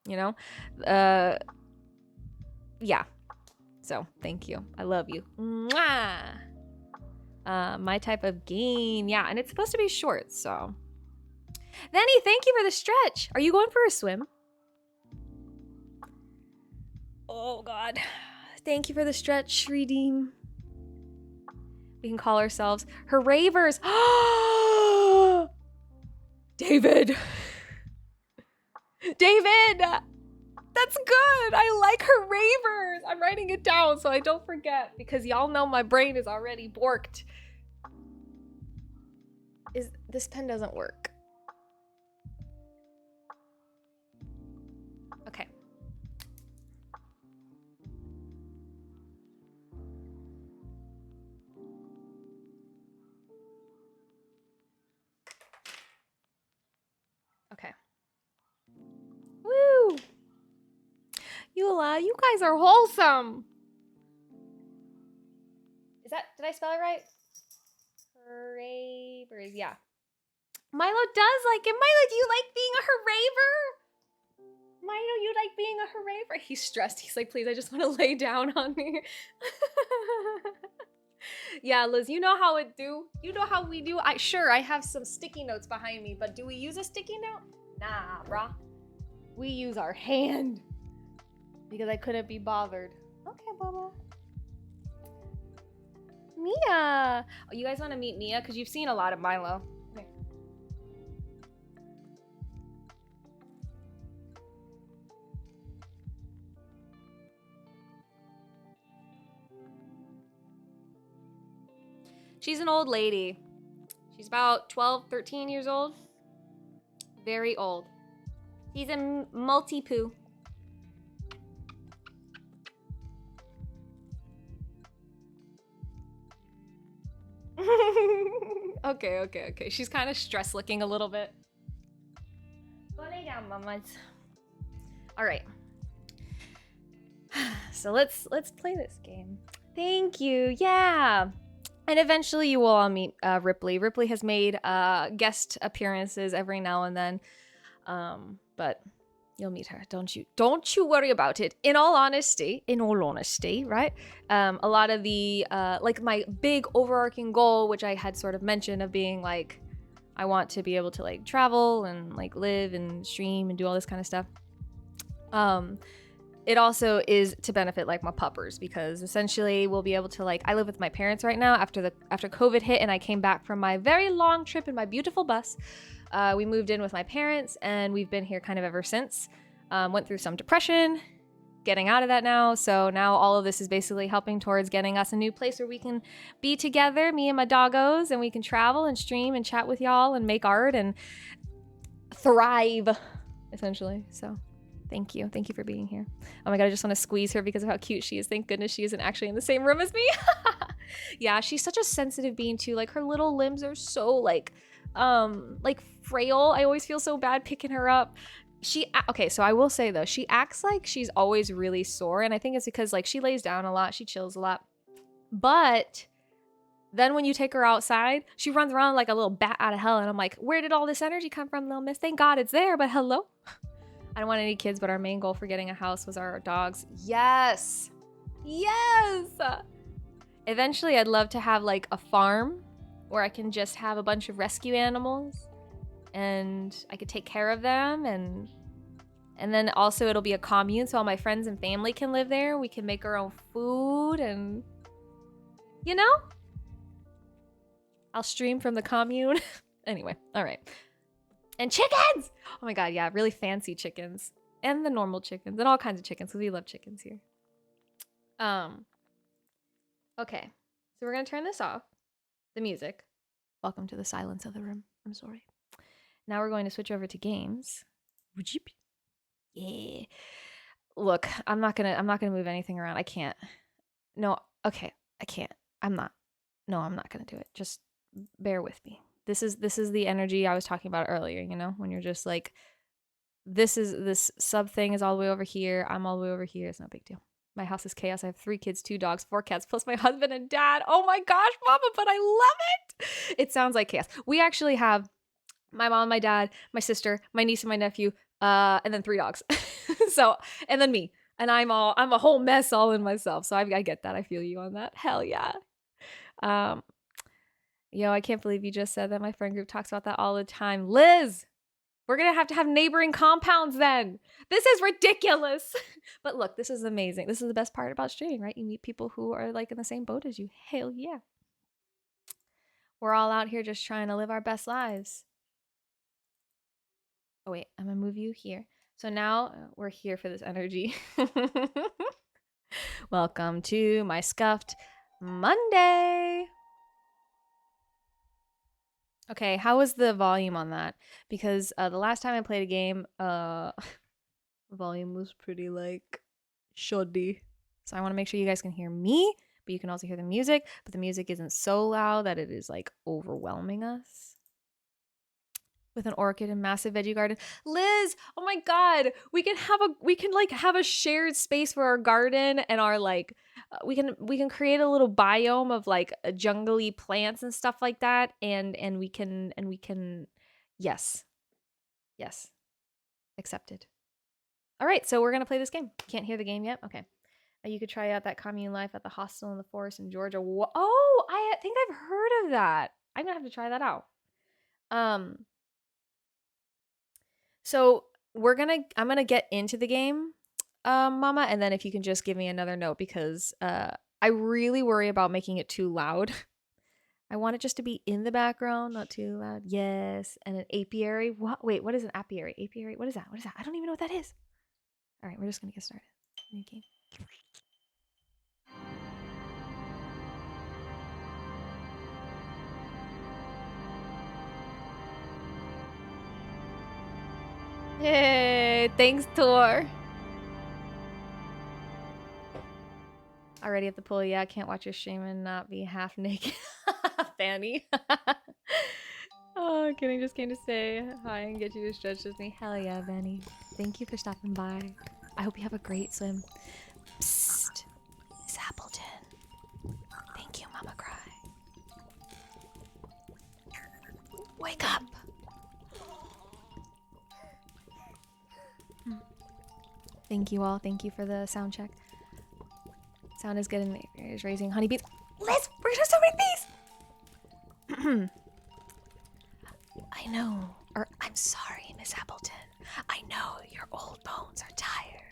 you know, yeah. So, thank you. I love you. Mwah! My type of game. Yeah, and it's supposed to be short, so. Venny, thank you for the stretch. Are you going for a swim? Oh, God. Thank you for the stretch, Redeem. We can call ourselves her ravers. David. David! That's good. I like her ravers. I'm writing it down so I don't forget because y'all know my brain is already borked. This pen doesn't work. Okay. Okay. Woo! Eula, you guys are wholesome. Did I spell it right? Ravers, yeah. Milo does like it. Milo, do you like being a haraver? Milo, you like being a haraver? He's stressed. He's like, please, I just want to lay down on me. Yeah, Liz, you know how it do. You know how we do. I have some sticky notes behind me, but do we use a sticky note? Nah, brah. We use our hand because I couldn't be bothered. Okay, Baba. Mia. Oh, you guys want to meet Mia? Because you've seen a lot of Milo. Okay. She's an old lady. She's about 12, 13 years old. Very old. He's a multi-poo. Okay. She's kind of stressed looking a little bit. Go lay down, mamas. All right. So let's play this game. Thank you. Yeah. And eventually you will all meet Ripley. Ripley has made guest appearances every now and then. But you'll meet her. Don't you worry about it. In all honesty, right? A lot of the like my big overarching goal, which I had sort of mentioned of being like, I want to be able to like travel and like live and stream and do all this kind of stuff. It also is to benefit like my puppers because essentially we'll be able to like, I live with my parents right now after COVID hit and I came back from my very long trip in my beautiful bus. We moved in with my parents and we've been here kind of ever since. Went through some depression, getting out of that now. So now all of this is basically helping towards getting us a new place where we can be together, me and my doggos, and we can travel and stream and chat with y'all and make art and thrive, essentially. So thank you for being here. Oh my god, I just want to squeeze her because of how cute she is. Thank goodness she isn't actually in the same room as me. Yeah, she's such a sensitive being too. Like her little limbs are so like frail. I always feel so bad picking her up. Okay, so I will say though, she acts like she's always really sore, and I think it's because like she lays down a lot, she chills a lot. But then when you take her outside, she runs around like a little bat out of hell, and I'm like, where did all this energy come from, little miss? Thank God it's there, but hello? I don't want any kids, but our main goal for getting a house was our dogs. Yes! Eventually, I'd love to have like a farm where I can just have a bunch of rescue animals and I could take care of them, and then also it'll be a commune so all my friends and family can live there. We can make our own food and, you know? I'll stream from the commune. Anyway, all right. And chickens! Oh my god, yeah, really fancy chickens. And the normal chickens, and all kinds of chickens, because we love chickens here. Okay, so we're gonna turn this off. The music. Welcome to the silence of the room. I'm sorry. Now we're going to switch over to games. Yeah. Look, I'm not gonna move anything around. I can't. No, okay, I can't. I'm not. No, I'm not gonna do it. Just bear with me. This is the energy I was talking about earlier, you know, when you're just like, this sub thing is all the way over here. I'm all the way over here. It's no big deal. My house is chaos. I have 3 kids, 2 dogs, 4 cats, plus my husband and dad. Oh my gosh, mama, but I love it. It sounds like chaos. We actually have my mom, my dad, my sister, my niece, and my nephew, and then 3 dogs. So, and then me. And I'm a whole mess all in myself. So I get that. I feel you on that. Hell yeah. Um, yo, I can't believe you just said that. My friend group talks about that all the time. Liz, we're going to have neighboring compounds then. This is ridiculous. But look, this is amazing. This is the best part about streaming, right? You meet people who are like in the same boat as you. Hell yeah. We're all out here just trying to live our best lives. Oh wait, I'm gonna move you here. So now we're here for this energy. Welcome to my scuffed Monday. Okay, how was the volume on that? Because the last time I played a game, volume was pretty like shoddy. So I want to make sure you guys can hear me, but you can also hear the music. But the music isn't so loud that it is like overwhelming us. With an orchid and massive veggie garden. Liz, oh my god, we can have a shared space for our garden and our like we can create a little biome of like jungly plants and stuff like that and we can yes. Yes. Accepted. All right, so we're going to play this game. Can't hear the game yet? Okay. You could try out that commune life at the hostel in the forest in Georgia. Oh, I think I've heard of that. I'm going to have to try that out. So I'm gonna get into the game, Mama, and then if you can just give me another note because I really worry about making it too loud. I want it just to be in the background, not too loud. Yes, and an apiary. What? Wait, what is an apiary? Apiary? What is that? What is that? I don't even know what that is. All right, we're just gonna get started. Okay. Yay! Thanks, Tor. Already at the pool, yeah, I can't watch your stream and not be half naked. Fanny. Oh, kidding, just came to say hi and get you to stretch with me. Hell yeah, Fanny. Thank you for stopping by. I hope you have a great swim. Psst. Miss Appleton. Thank you, Mama Cry. Wake up! Thank you all. Thank you for the sound check. Sound is good in the ears raising honeybees. Liz, we're gonna so many bees! I know. Or I'm sorry, Miss Appleton. I know your old bones are tired.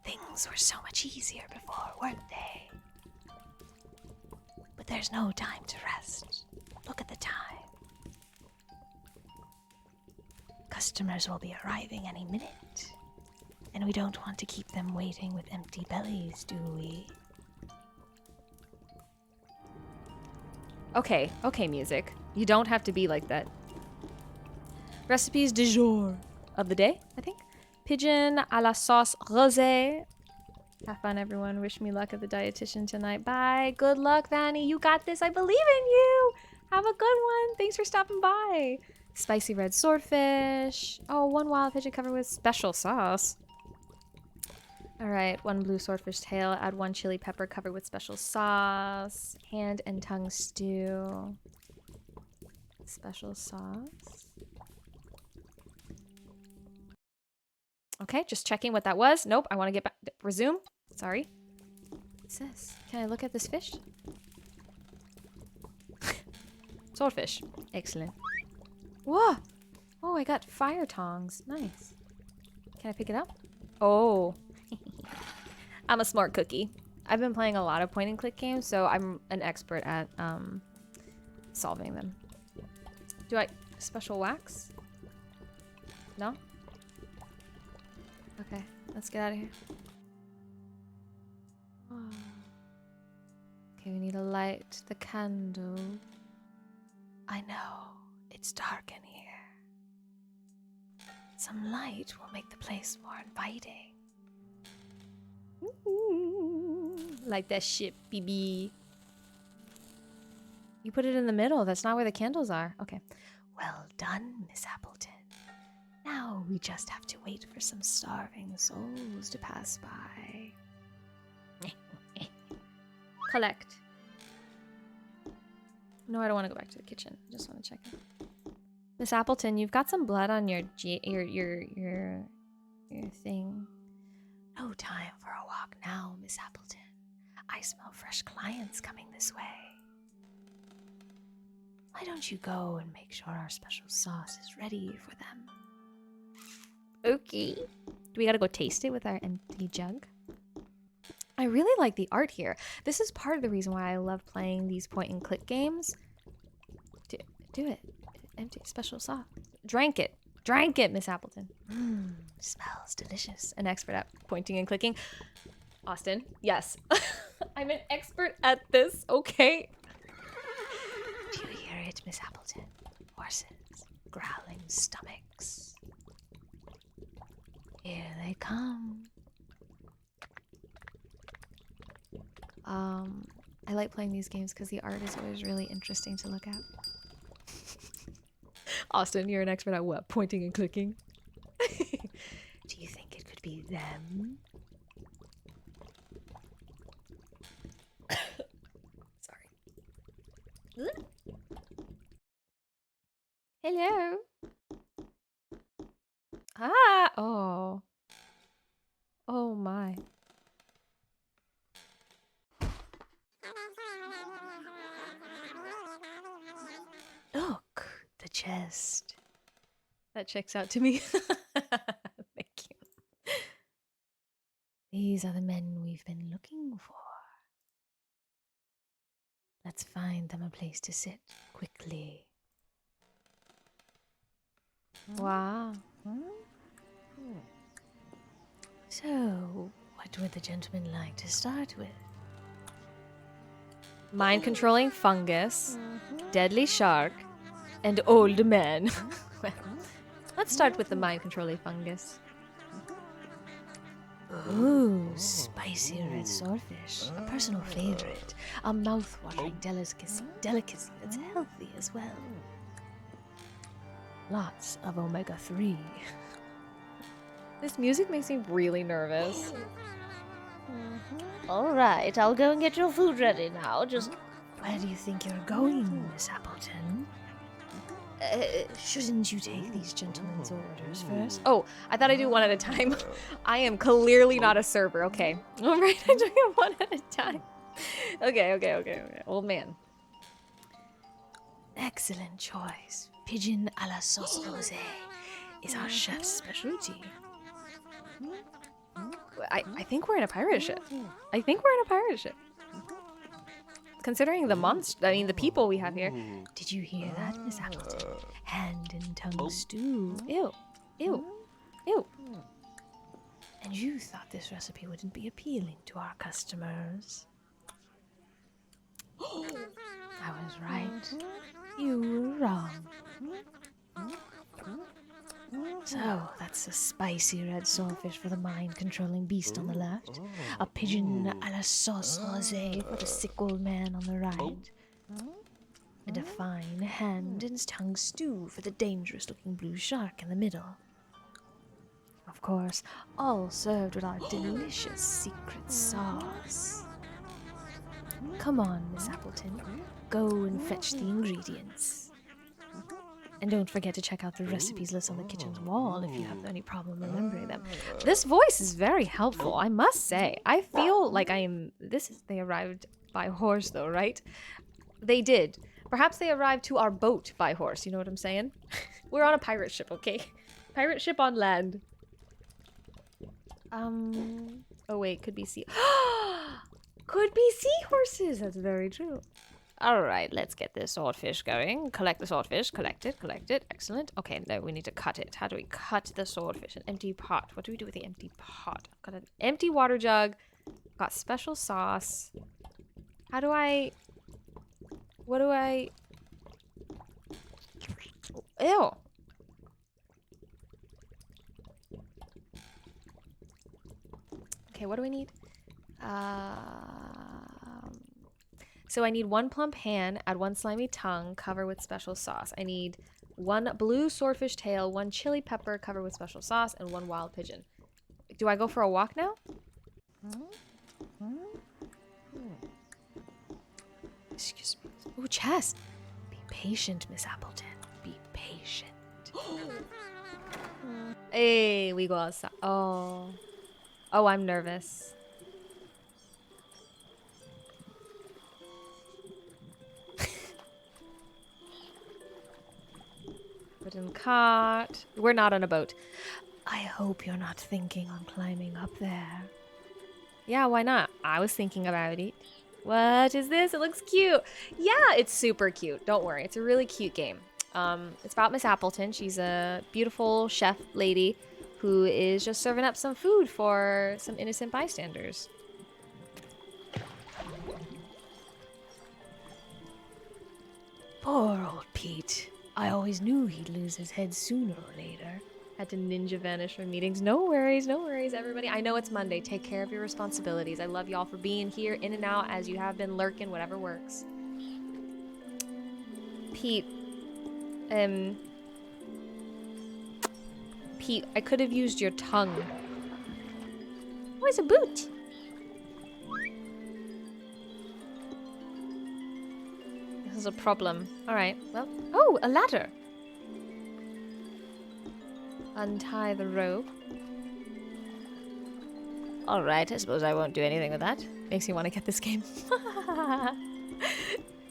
Things were so much easier before, weren't they? But there's no time to rest. Look at the time. Customers will be arriving any minute. And we don't want to keep them waiting with empty bellies, do we? Okay, music. You don't have to be like that. Recipes du jour of the day, I think. Pigeon à la sauce rosée. Have fun, everyone. Wish me luck at the dietitian tonight. Bye. Good luck, Vanny. You got this. I believe in you. Have a good one. Thanks for stopping by. Spicy red swordfish. Oh, 1 wild pigeon covered with special sauce. All right, 1 blue swordfish tail. Add 1 chili pepper covered with special sauce. Hand and tongue stew. Special sauce. Okay, just checking what that was. Nope, I want to get back. Resume. Sorry. What's this? Can I look at this fish? Swordfish. Excellent. Whoa! Oh, I got fire tongs. Nice. Can I pick it up? Oh. I'm a smart cookie. I've been playing a lot of point and click games, so I'm an expert at solving them. Do I special wax? No? Okay, let's get out of here. Oh. Okay, we need to light the candle. I know. It It's dark in here. Some light will make the place more inviting. Like that shit, BB. You put it in the middle. That's not where the candles are. Okay. Well done, Miss Appleton. Now we just have to wait for some starving souls to pass by. Collect. No, I don't want to go back to the kitchen. I just want to check it. Miss Appleton, you've got some blood on your thing. No time for a walk now, Miss Appleton. I smell fresh clients coming this way. Why don't you go and make sure our special sauce is ready for them? Okay. Do we gotta go taste it with our empty jug? I really like the art here. This is part of the reason why I love playing these point and click games. Do it. Empty special sauce. Drank it. Drank it, Miss Appleton. Smells delicious. An expert at pointing and clicking. Austin, yes. I'm an expert at this, okay? Do you hear it, Miss Appleton? Horses, growling stomachs. Here they come. I like playing these games because the art is always really interesting to look at. Austin, you're an expert at what? Pointing and clicking? Do you think it could be them? Sorry. Hello. Ah, oh. Oh my. Look, the chest. That checks out to me. Thank you. These are the men we've been looking for. Let's find them a place to sit quickly. Wow. So, what would the gentleman like to start with? Mind-controlling fungus, deadly shark, and old man. Well, let's start with the mind-controlling fungus. Ooh, spicy red swordfish. A personal favorite. A mouth-watering delicacy that's healthy as well. Lots of omega-3. This music makes me really nervous. All right, I'll go and get your food ready now. Just where do you think you're going, Miss Appleton? Shouldn't you take these gentlemen's orders first? Oh, I thought I'd do one at a time. I am clearly not a server. Okay. All right, I'm doing it one at a time. Okay. Old man. Excellent choice. Pigeon a la sauce rosé is our chef's specialty. I think we're in a pirate ship. Considering the the people we have here. Did you hear that, Miss Appleton? Hand and tongue stew. Ew. And you thought this recipe wouldn't be appealing to our customers. I was right. You were wrong. So, that's a spicy red swordfish for the mind-controlling beast on the left, a pigeon a la sauce rosé for the sick old man on the right, and a fine hand and tongue stew for the dangerous-looking blue shark in the middle. Of course, all served with our delicious secret sauce. Come on, Miss Appleton, go and fetch the ingredients. And don't forget to check out the recipes list on the kitchen's wall if you have any problem remembering them. This voice is very helpful, I must say. I feel like they arrived by horse though, right? They did. Perhaps they arrived to our boat by horse, you know what I'm saying? We're on a pirate ship, okay? Pirate ship on land. Oh wait, could be could be seahorses, that's very true. Alright, let's get this swordfish going. Collect the swordfish. Collect it. Excellent. Okay, now we need to cut it. How do we cut the swordfish? An empty pot. What do we do with the empty pot? I've got an empty water jug. Got special sauce. What do I... Ew. Okay, what do we need? So I need 1 plump hand, add 1 slimy tongue, cover with special sauce. I need 1 blue swordfish tail, 1 chili pepper, cover with special sauce, and 1 wild pigeon. Do I go for a walk now? Excuse me. Ooh, chest. Be patient, Miss Appleton. Be patient. Hey, we go outside. Oh. Oh, I'm nervous. Wooden cart. We're not on a boat. I hope you're not thinking on climbing up there. Yeah, why not? I was thinking about it. What is this? It looks cute. Yeah, it's super cute. Don't worry. It's a really cute game. It's about Miss Appleton. She's a beautiful chef lady who is just serving up some food for some innocent bystanders. Poor old Pete. I always knew he'd lose his head sooner or later. Had to ninja vanish from meetings. No worries, everybody. I know it's Monday. Take care of your responsibilities. I love y'all for being here, in and out, as you have been lurking, whatever works. Pete. Pete, I could have used your tongue. Where's a boot? This is a problem. Alright, well. Oh, a ladder! Untie the rope. Alright, I suppose I won't do anything with that. Makes me want to get this game.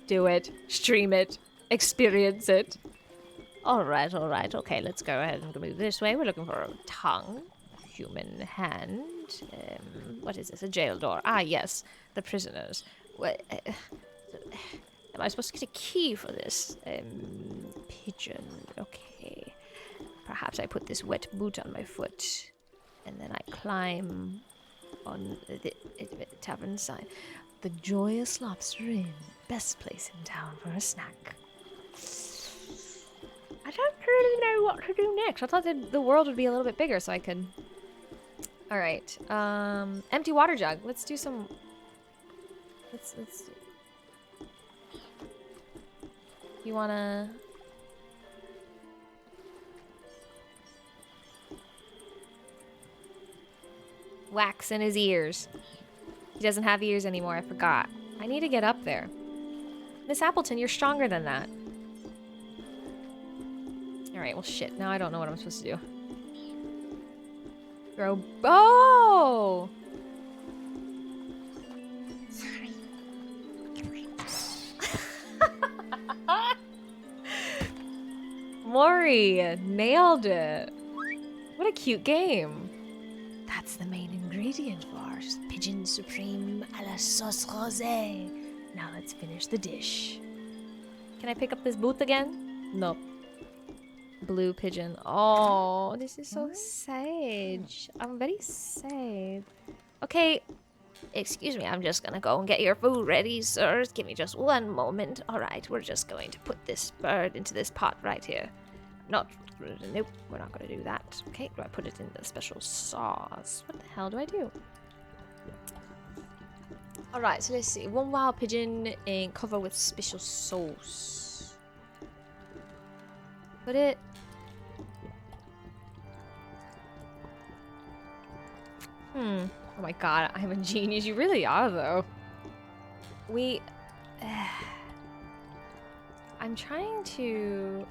Do it. Stream it. Experience it. Alright, okay, let's go ahead and move this way. We're looking for a tongue. A human hand. What is this? A jail door. Ah, yes. The prisoners. What, am I supposed to get a key for this? Pigeon. Okay. Perhaps I put this wet boot on my foot. And then I climb on the tavern sign. The Joyous Lobster Inn. Best place in town for a snack. I don't really know what to do next. I thought that the world would be a little bit bigger so I could... Alright. Empty water jug. Let's do some... Let's... You wanna... Wax in his ears. He doesn't have ears anymore, I forgot. I need to get up there. Miss Appleton, you're stronger than that. Alright, well shit, now I don't know what I'm supposed to do. Throw... Oh! Sorry. Maury, nailed it. What a cute game. That's the main ingredient for our pigeon supreme a la sauce rosée. Now let's finish the dish. Can I pick up this booth again? No. Blue pigeon. Oh, this is so sad. I'm very sad. Okay. Excuse me, I'm just gonna go and get your food ready, sirs. Give me just one moment. Alright, we're just going to put this bird into this pot right here. Nope, we're not gonna do that. Okay, do I put it in the special sauce? What the hell do I do? Alright, so let's see. 1 wild pigeon and cover with special sauce. Put it... Oh my god, I'm a genius. You really are, though. I'm trying to...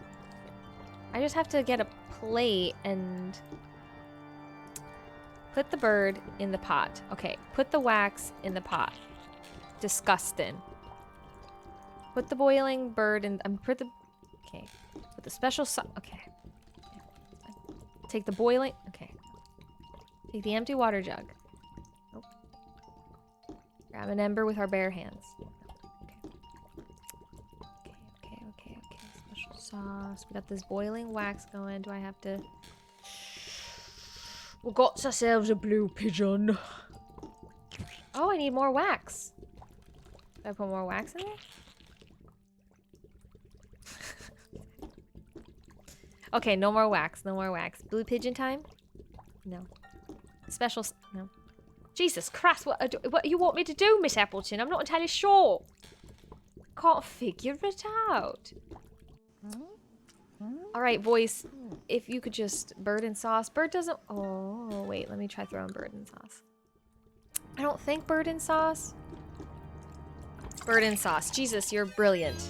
I just have to get a plate and... Put the bird in the pot. Okay, put the wax in the pot. Disgusting. Put the boiling bird in... put the... Okay. Put the special sauce... Okay. Take the boiling... Okay. Take the empty water jug. Nope. Grab an ember with our bare hands. Okay. Special sauce. We got this boiling wax going. Do I have to... We got ourselves a blue pigeon. Oh, I need more wax. Do I put more wax in there? Okay, no more wax. No more wax. Blue pigeon time? No. No. Jesus Christ, what you want me to do, Miss Appleton? I'm not entirely sure. Can't figure it out. All right, voice. If you could just bird and sauce. Bird doesn't. Oh, wait. Let me try throwing bird and sauce. I don't think bird and sauce. Bird and sauce. Jesus, you're brilliant.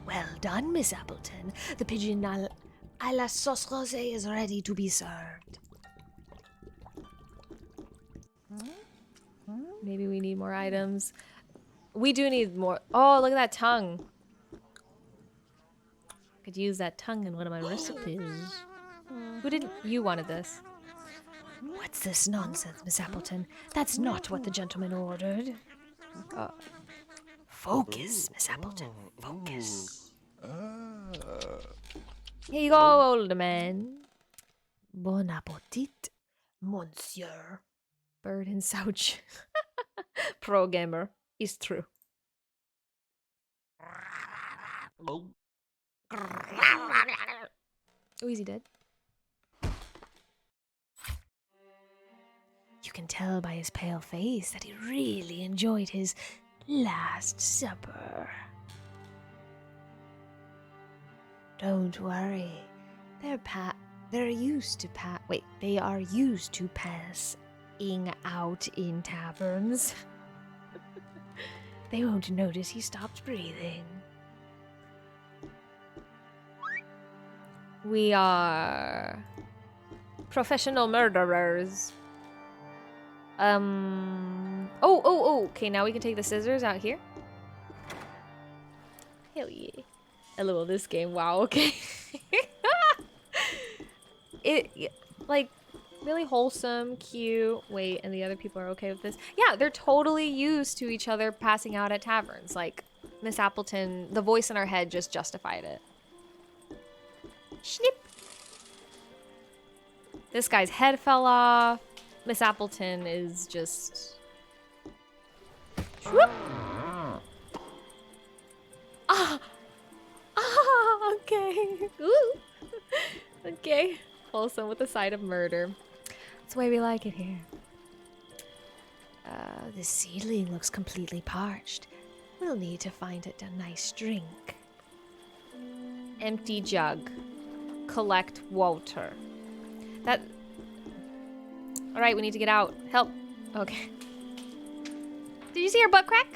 Well done, Miss Appleton. The pigeon à la sauce rosée is ready to be served. Maybe we need more items. We do need more. Oh, look at that tongue. Could use that tongue in one of my recipes. Who didn't? You wanted this. What's this nonsense, Miss Appleton? That's not what the gentleman ordered. Focus, Miss Appleton. Focus. Here you go, old man. Bon appetit, monsieur. Bird and Souch. Pro gamer. Is true. Oh, he's dead. You can tell by his pale face that he really enjoyed his last supper. Don't worry. They are used to passing out in taverns. They won't notice he stopped breathing. We are professional murderers. Oh. Okay, now we can take the scissors out here. Hell yeah. LOL, this game. Wow, okay. Like, really wholesome, cute. Wait, and the other people are okay with this? Yeah, they're totally used to each other passing out at taverns. Like, Miss Appleton, the voice in our head just justified it. Snip. This guy's head fell off. Miss Appleton is just... Whoop. Okay. Ooh. Okay. Wholesome with a side of murder. That's the way we like it here. The seedling looks completely parched. We'll need to find it a nice drink. Empty jug. Collect water. That... Alright, we need to get out. Help. Okay. Did you see her butt crack?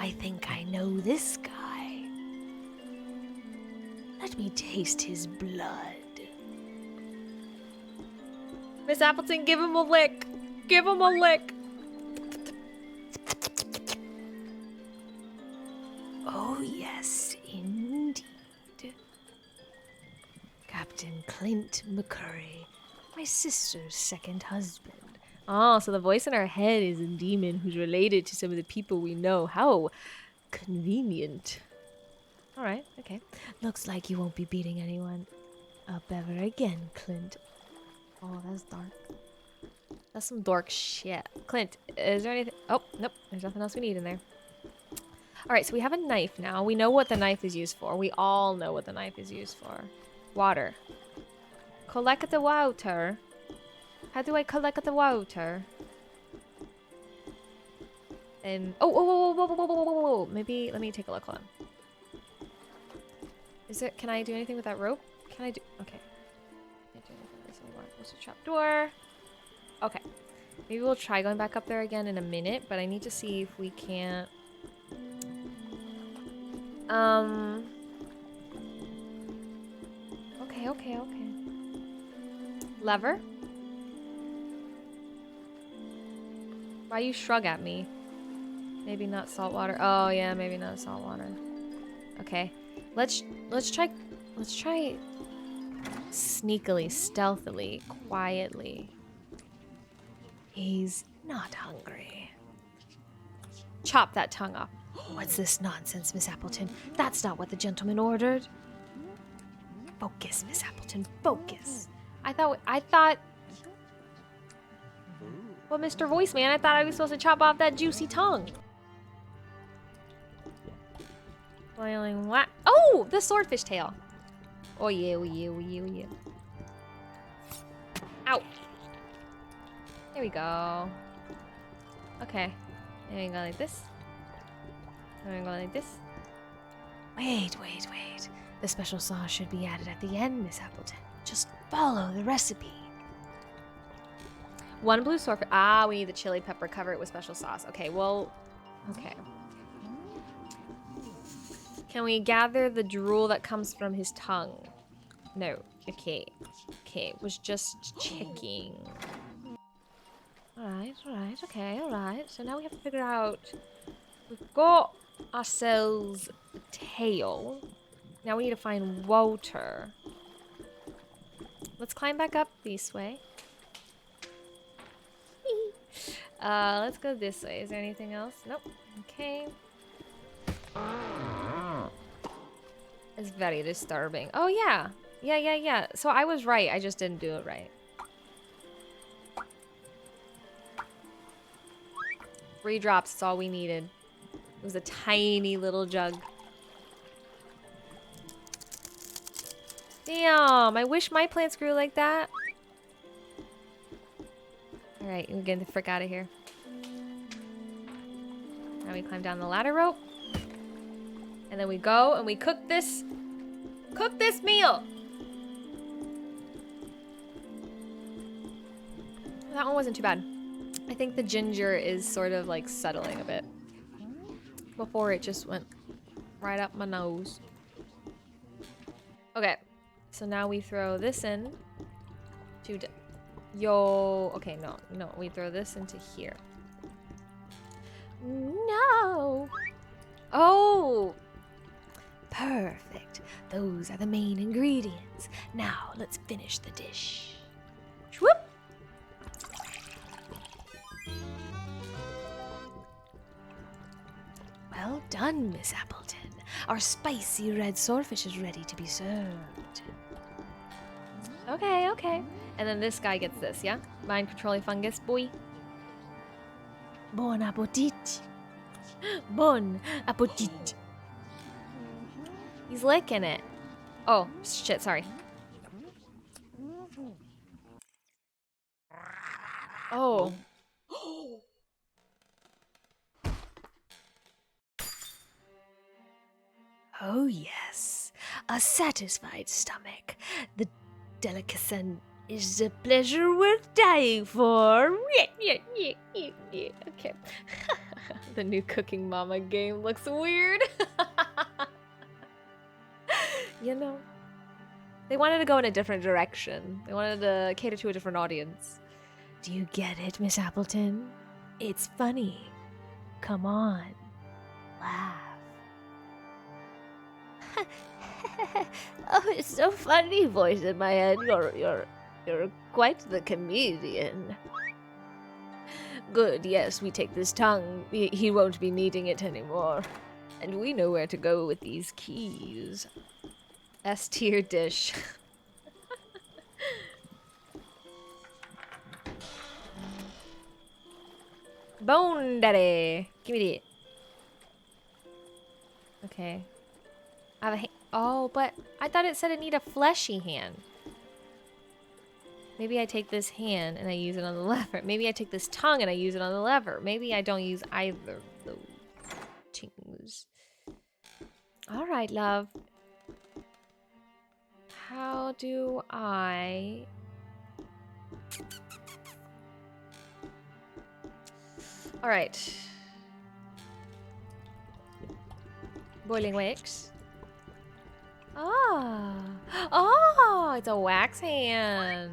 I think I know this guy. Let me taste his blood. Miss Appleton, give him a lick. Give him a lick. Oh, yes, indeed. Captain Clint McCurry, my sister's second husband. Oh, so the voice in our head is a demon who's related to some of the people we know. How convenient. All right, okay. Looks like you won't be beating anyone up ever again, Clint. Oh, that's dark. That's some dark shit. Clint, is there anything? Oh, nope. There's nothing else we need in there. All right, so we have a knife now. We know what the knife is used for. We all know what the knife is used for. Water. Collect the water. How do I collect the water? Whoa. Maybe, let me take a look. Hold on. Is it, can I do anything with that rope? Can I do, okay. Can't do anything with this anymore. There's a trap door. Okay. Maybe we'll try going back up there again in a minute, but I need to see if we can't. Okay. Lever? Why you shrug at me? Maybe not salt water. Oh yeah, maybe not salt water. Okay. Let's try sneakily, stealthily, quietly. He's not hungry. Chop that tongue off. What's this nonsense, Miss Appleton? That's not what the gentleman ordered. Focus, Miss Appleton, focus. I thought Well, Mr. Voiceman, I thought I was supposed to chop off that juicy tongue. Boiling what? Oh, the swordfish tail. Oh yeah, oh yeah, oh yeah, oh yeah. Ow. There we go. Okay. There we go like this. There we go like this. Wait. The special sauce should be added at the end, Miss Appleton. Just follow the recipe. 1 blue swordfish. Ah, we need the chili pepper. Cover it with special sauce. Okay, well, okay. Can we gather the drool that comes from his tongue? No. Okay. Okay, was just checking. Alright, okay, alright. So now we have to figure out... We've got ourselves the tail. Now we need to find Walter. Let's climb back up this way. Let's go this way. Is there anything else? Nope. Okay. It's very disturbing. Oh, yeah. Yeah. So I was right. I just didn't do it right. 3 drops is all we needed. It was a tiny little jug. Damn, I wish my plants grew like that. Alright, we're getting the frick out of here. Now we climb down the ladder rope. And then we go and we cook this meal. That one wasn't too bad. I think the ginger is sort of like settling a bit. Before it just went right up my nose. Okay, so now we throw this in to okay, no, we throw this into here. No! Oh! Perfect. Those are the main ingredients. Now let's finish the dish. Whoop! Well done, Miss Appleton. Our spicy red swordfish is ready to be served. Okay. And then this guy gets this, yeah? Mind controlling fungus, boy. Bon appetit. Bon appetit. He's licking it. Oh, shit, sorry. Oh. Oh, yes. A satisfied stomach. The delicacy is a pleasure worth dying for. Okay. The new Cooking Mama game looks weird. You know, they wanted to go in a different direction. They wanted to cater to a different audience. Do you get it, Miss Appleton? It's funny. Come on. Laugh. Oh, it's so funny, voice in my head. You're quite the comedian. Good, yes, we take this tongue. He won't be needing it anymore. And we know where to go with these keys. S tier dish. Bone daddy. Give me that. Okay. I have a hand. Oh, but I thought it said it need a fleshy hand. Maybe I take this hand and I use it on the lever. Maybe I take this tongue and I use it on the lever. Maybe I don't use either of those things. All right, love. How do I... All right. Boiling wax. Oh, it's a wax hand.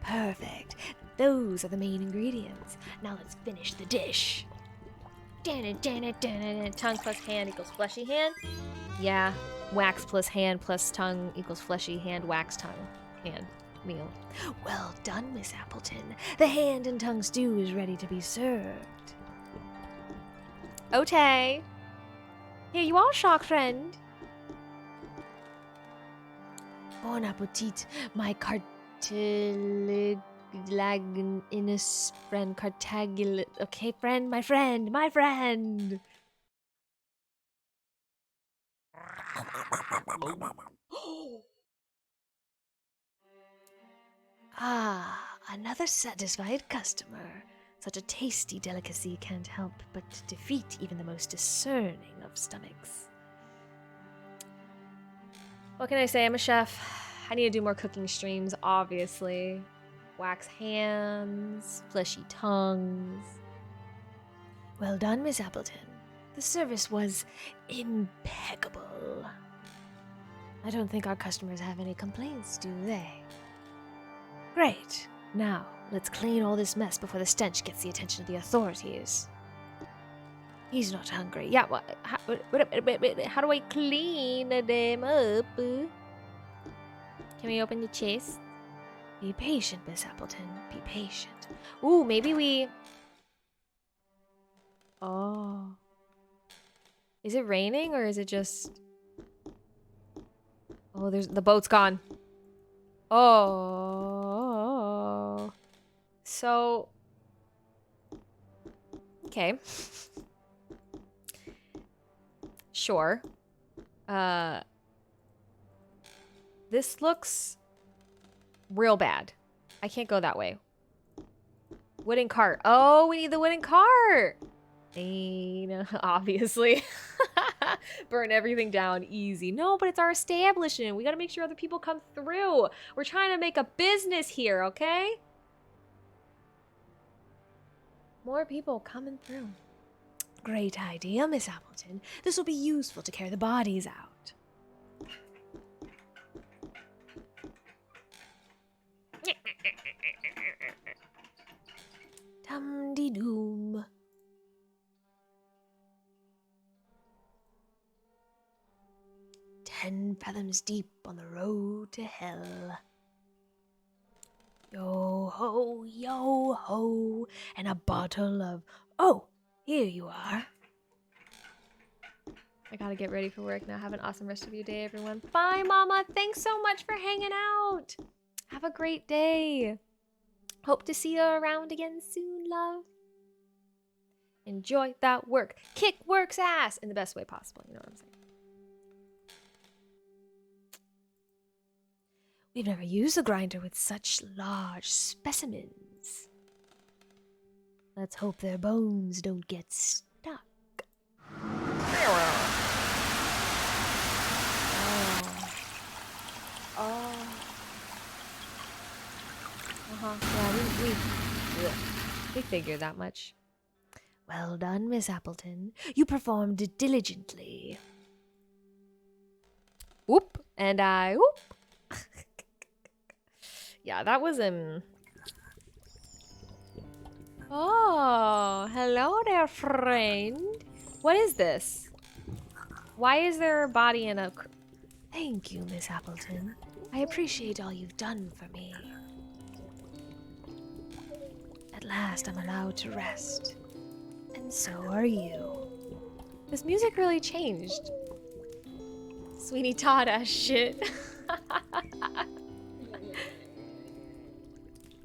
Perfect. Those are the main ingredients. Now let's finish the dish. Tongue plus hand equals fleshy hand. Yeah, wax plus hand plus tongue equals fleshy hand, wax tongue, hand, meal. Well done, Miss Appleton. The hand and tongue stew is ready to be served. Okay. Here you are, shark friend. Bon appetit, my cartilaginous Laginus friend Cartagul. Okay, friend, my friend, my friend. Ah, another satisfied customer. Such a tasty delicacy can't help but defeat even the most discerning of stomachs. What can I say? I'm a chef. I need to do more cooking streams, obviously. Wax hands, fleshy tongues. Well done, Miss Appleton. The service was impeccable. I don't think our customers have any complaints, do they? Great. Now, let's clean all this mess before the stench gets the attention of the authorities. He's not hungry. Yeah, how do I clean them up? Can we open the chest? Be patient, Miss Appleton. Be patient. Ooh, maybe we... Oh. Is it raining or is it just... Oh, there's the boat's gone. Oh. So... Okay. Sure. This looks real bad. I can't go that way. Wooden cart. Oh, we need the wooden cart. Obviously. Burn everything down easy. No, but it's our establishment. We got to make sure other people come through. We're trying to make a business here, okay? More people coming through. Great idea, Miss Appleton. This will be useful to carry the bodies out. Dum-de-doom. 10 fathoms deep on the road to hell. Yo ho, and a bottle of... Oh, here you are. I gotta get ready for work now. Have an awesome rest of your day, everyone. Bye, Mama. Thanks so much for hanging out. Have a great day. Hope to see you around again soon, love. Enjoy that work. Kick work's ass in the best way possible. You know what I'm saying? We've never used a grinder with such large specimens. Let's hope their bones don't get stuck. Oh. Yeah, we figured that much. Well done, Miss Appleton. You performed diligently. Whoop, and I whoop. Yeah, that was Oh, hello there, friend. What is this? Why is there a body in a... Thank you, Miss Appleton. I appreciate all you've done for me. At last, I'm allowed to rest. And so are you. This music really changed. Sweeney Todd ass shit.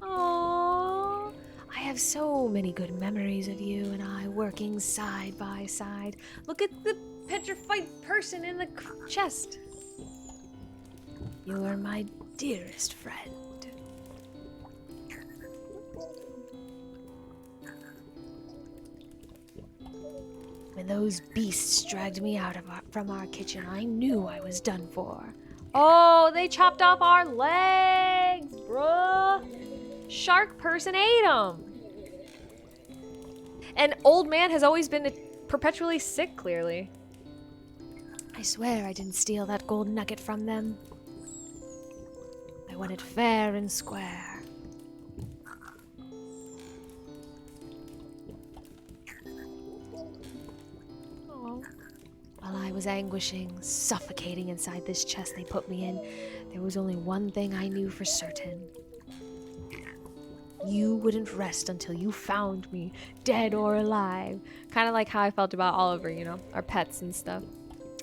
Aww. I have so many good memories of you and I working side by side. Look at the petrified person in the chest. You are my dearest friend. When those beasts dragged me out from our kitchen, I knew I was done for. Oh, they chopped off our legs, bruh. Shark person ate them. And old man has always been perpetually sick, clearly. I swear I didn't steal that gold nugget from them. I won it fair and square. While I was anguishing, suffocating inside this chest they put me in, there was only one thing I knew for certain. You wouldn't rest until you found me, dead or alive. Kind of like how I felt about Oliver, you know, our pets and stuff.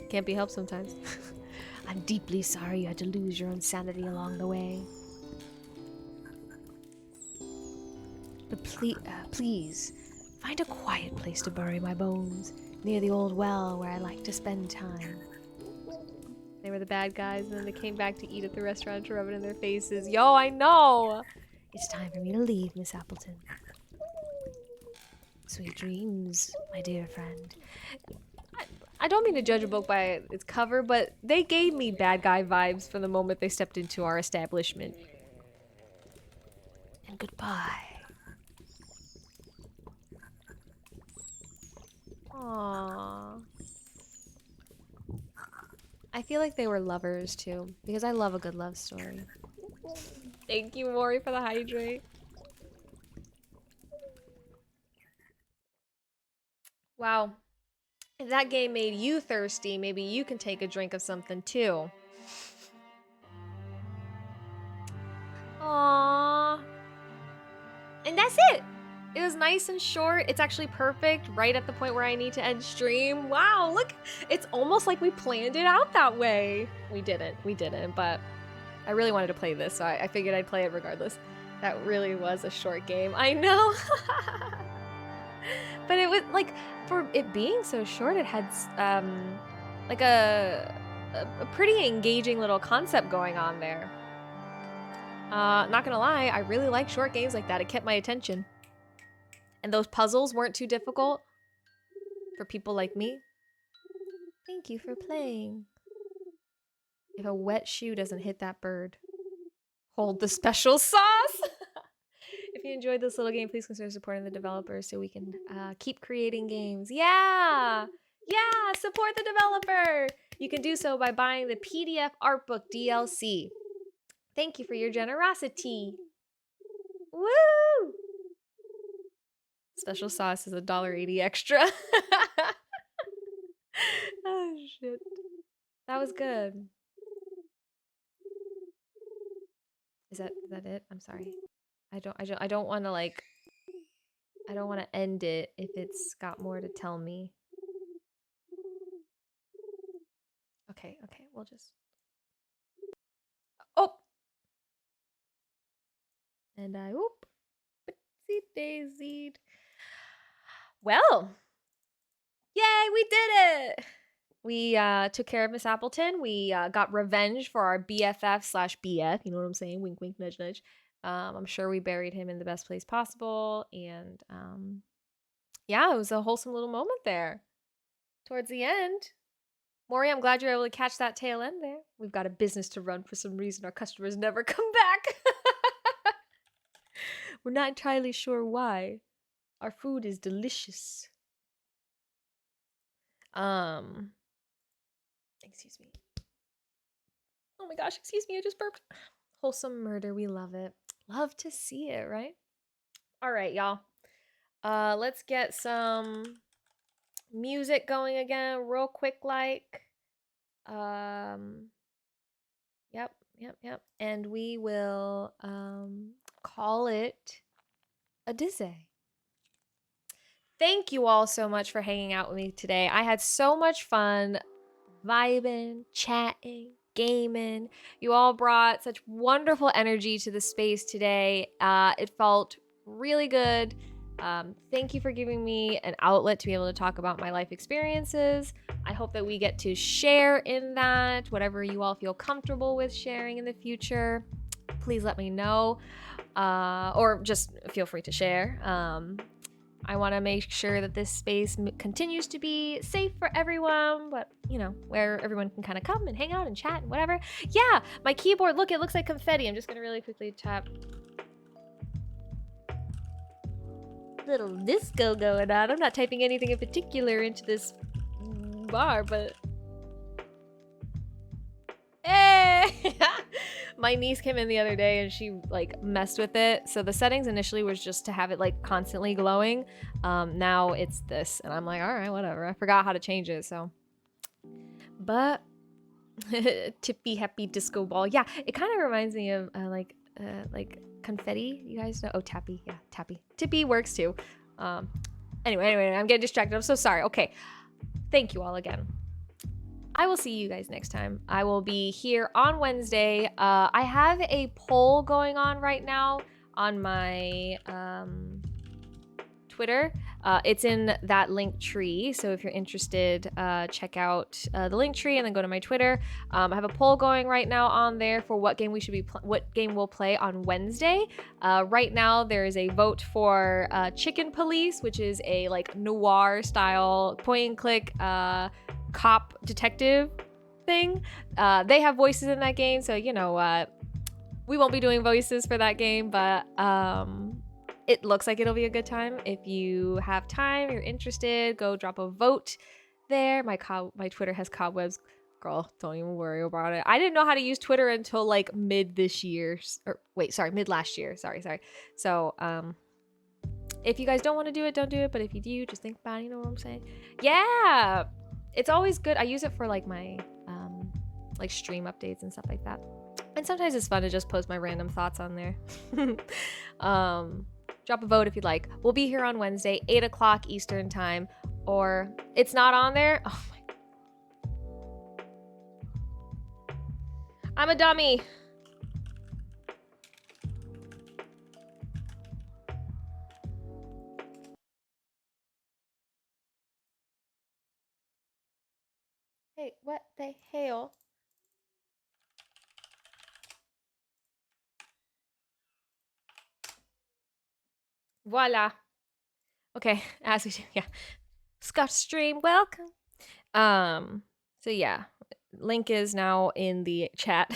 Can't be helped sometimes. I'm deeply sorry you had to lose your own sanity along the way. But please, find a quiet place to bury my bones, near the old well where I like to spend time. They were the bad guys, and then they came back to eat at the restaurant to rub it in their faces. Yo, I know! It's time for me to leave, Miss Appleton. Sweet dreams, my dear friend. I don't mean to judge a book by its cover, but they gave me bad guy vibes from the moment they stepped into our establishment. And goodbye. Aww. I feel like they were lovers too, because I love a good love story. Thank you, Mori, for the hydrate. Wow. If that game made you thirsty, maybe you can take a drink of something too. Aww. And that's it. It was nice and short. It's actually perfect, right at the point where I need to end stream. Wow, look. It's almost like we planned it out that way. We didn't, but I really wanted to play this, so I figured I'd play it regardless. That really was a short game. I know. But it was like, for it being so short, it had like a pretty engaging little concept going on there. Not gonna lie, I really like short games like that. It kept my attention. And those puzzles weren't too difficult for people like me. Thank you for playing. If a wet shoe doesn't hit that bird, hold the special sauce. If you enjoyed this little game, please consider supporting the developers so we can keep creating games. Yeah! Yeah! Support the developer! You can do so by buying the PDF art book DLC. Thank you for your generosity. Woo! Special sauce is $1.80 extra. Oh shit. That was good. Is that it? I'm sorry. I don't want to like I don't want to end it if it's got more to tell me. Okay, we'll just Oh. And I whoop. Oopsie daisied. Well, yay, we did it! We took care of Miss Appleton. We got revenge for our BFF/BF. You know what I'm saying? Wink, wink, nudge, nudge. I'm sure we buried him in the best place possible. And yeah, it was a wholesome little moment there. Towards the end. Maury, I'm glad you're able to catch that tail end there. We've got a business to run for some reason. Our customers never come back. We're not entirely sure why. Our food is delicious. Excuse me. Oh my gosh, excuse me, I just burped. Wholesome murder, we love it. Love to see it, right? All right, y'all. Let's get some music going again, real quick, like. Yep. And we will call it a dizzy. Thank you all so much for hanging out with me today. I had so much fun vibing, chatting, gaming. You all brought such wonderful energy to the space today. It felt really good. Thank you for giving me an outlet to be able to talk about my life experiences. I hope that we get to share in that, whatever you all feel comfortable with sharing in the future. Please let me know, or just feel free to share. I want to make sure that this space continues to be safe for everyone, but you know, where everyone can kind of come and hang out and chat and whatever. Yeah, my keyboard, look, it looks like confetti. I'm just gonna really quickly tap. Little disco going on. I'm not typing anything in particular into this bar, but hey! My niece came in the other day and she like messed with it. So the settings initially was just to have it like constantly glowing. Now it's this, and I'm like, all right, whatever. I forgot how to change it, so. But tippy happy disco ball. Yeah, it kind of reminds me of like confetti. You guys know? Oh, tappy. Yeah, tappy. Tippy works too. Anyway, I'm getting distracted. I'm so sorry. Okay, thank you all again. I will see you guys next time. I will be here on Wednesday. I have a poll going on right now on my Twitter. It's in that link tree. So if you're interested, check out the link tree and then go to my Twitter. I have a poll going right now on there for what game we should be, what game we'll play on Wednesday. Right now there is a vote for Chicken Police, which is a like noir style point and click cop detective thing. They have voices in that game, so you know what. We won't be doing voices for that game, but it looks like it'll be a good time. If you have time, you're interested, go drop a vote there. My Twitter has cobwebs. Girl, don't even worry about it. I didn't know how to use Twitter until like mid last year. Sorry. So, if you guys don't want to do it, don't do it. But if you do, just think about it. You know what I'm saying? Yeah, it's always good. I use it for like my like stream updates and stuff like that. And sometimes it's fun to just post my random thoughts on there. Drop a vote if you'd like. We'll be here on Wednesday, 8 o'clock Eastern time. Or it's not on there. Oh my. I'm a dummy. Hey, what the hell? Voila. Okay, as we do, yeah. Scotch stream, welcome. So yeah, link is now in the chat.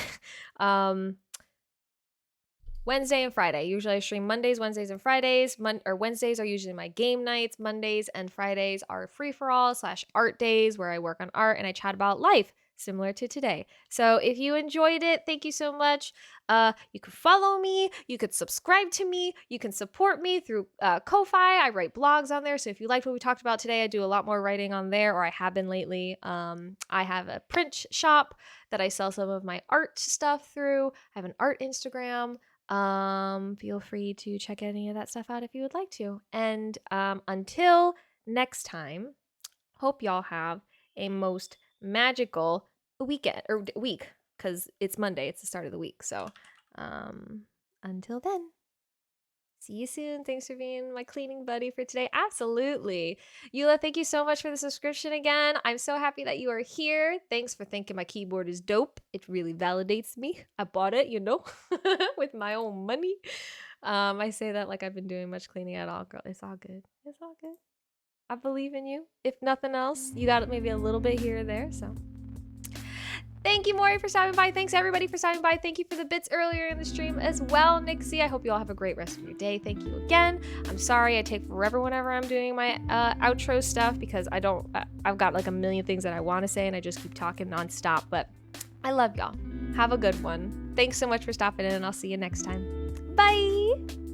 Wednesday and Friday. Usually I stream Mondays, Wednesdays, and Fridays. Wednesdays are usually my game nights. Mondays and Fridays are free-for-all / art days where I work on art and I chat about life, similar to today. So if you enjoyed it, thank you so much. You can follow me. You could subscribe to me. You can support me through Ko-Fi. I write blogs on there. So if you liked what we talked about today, I do a lot more writing on there, or I have been lately. I have a print shop that I sell some of my art stuff through. I have an art Instagram. Feel free to check any of that stuff out if you would like to. And until next time, hope y'all have a most magical weekend or week, because it's Monday, it's the start of the week. So until then, see you soon. Thanks for being my cleaning buddy for today. Absolutely. Eula, thank you so much for the subscription again. I'm so happy that you are here. Thanks for thinking my keyboard is dope. It really validates me. I bought it, you know, with my own money. I say that like I've been doing much cleaning at all, girl. It's all good. It's all good. I believe in you. If nothing else, you got maybe a little bit here or there, so. Thank you, Maury, for stopping by. Thanks, everybody, for stopping by. Thank you for the bits earlier in the stream as well, Nixie. I hope you all have a great rest of your day. Thank you again. I'm sorry I take forever whenever I'm doing my outro stuff because I've got like a million things that I want to say and I just keep talking nonstop, but I love y'all. Have a good one. Thanks so much for stopping in and I'll see you next time. Bye.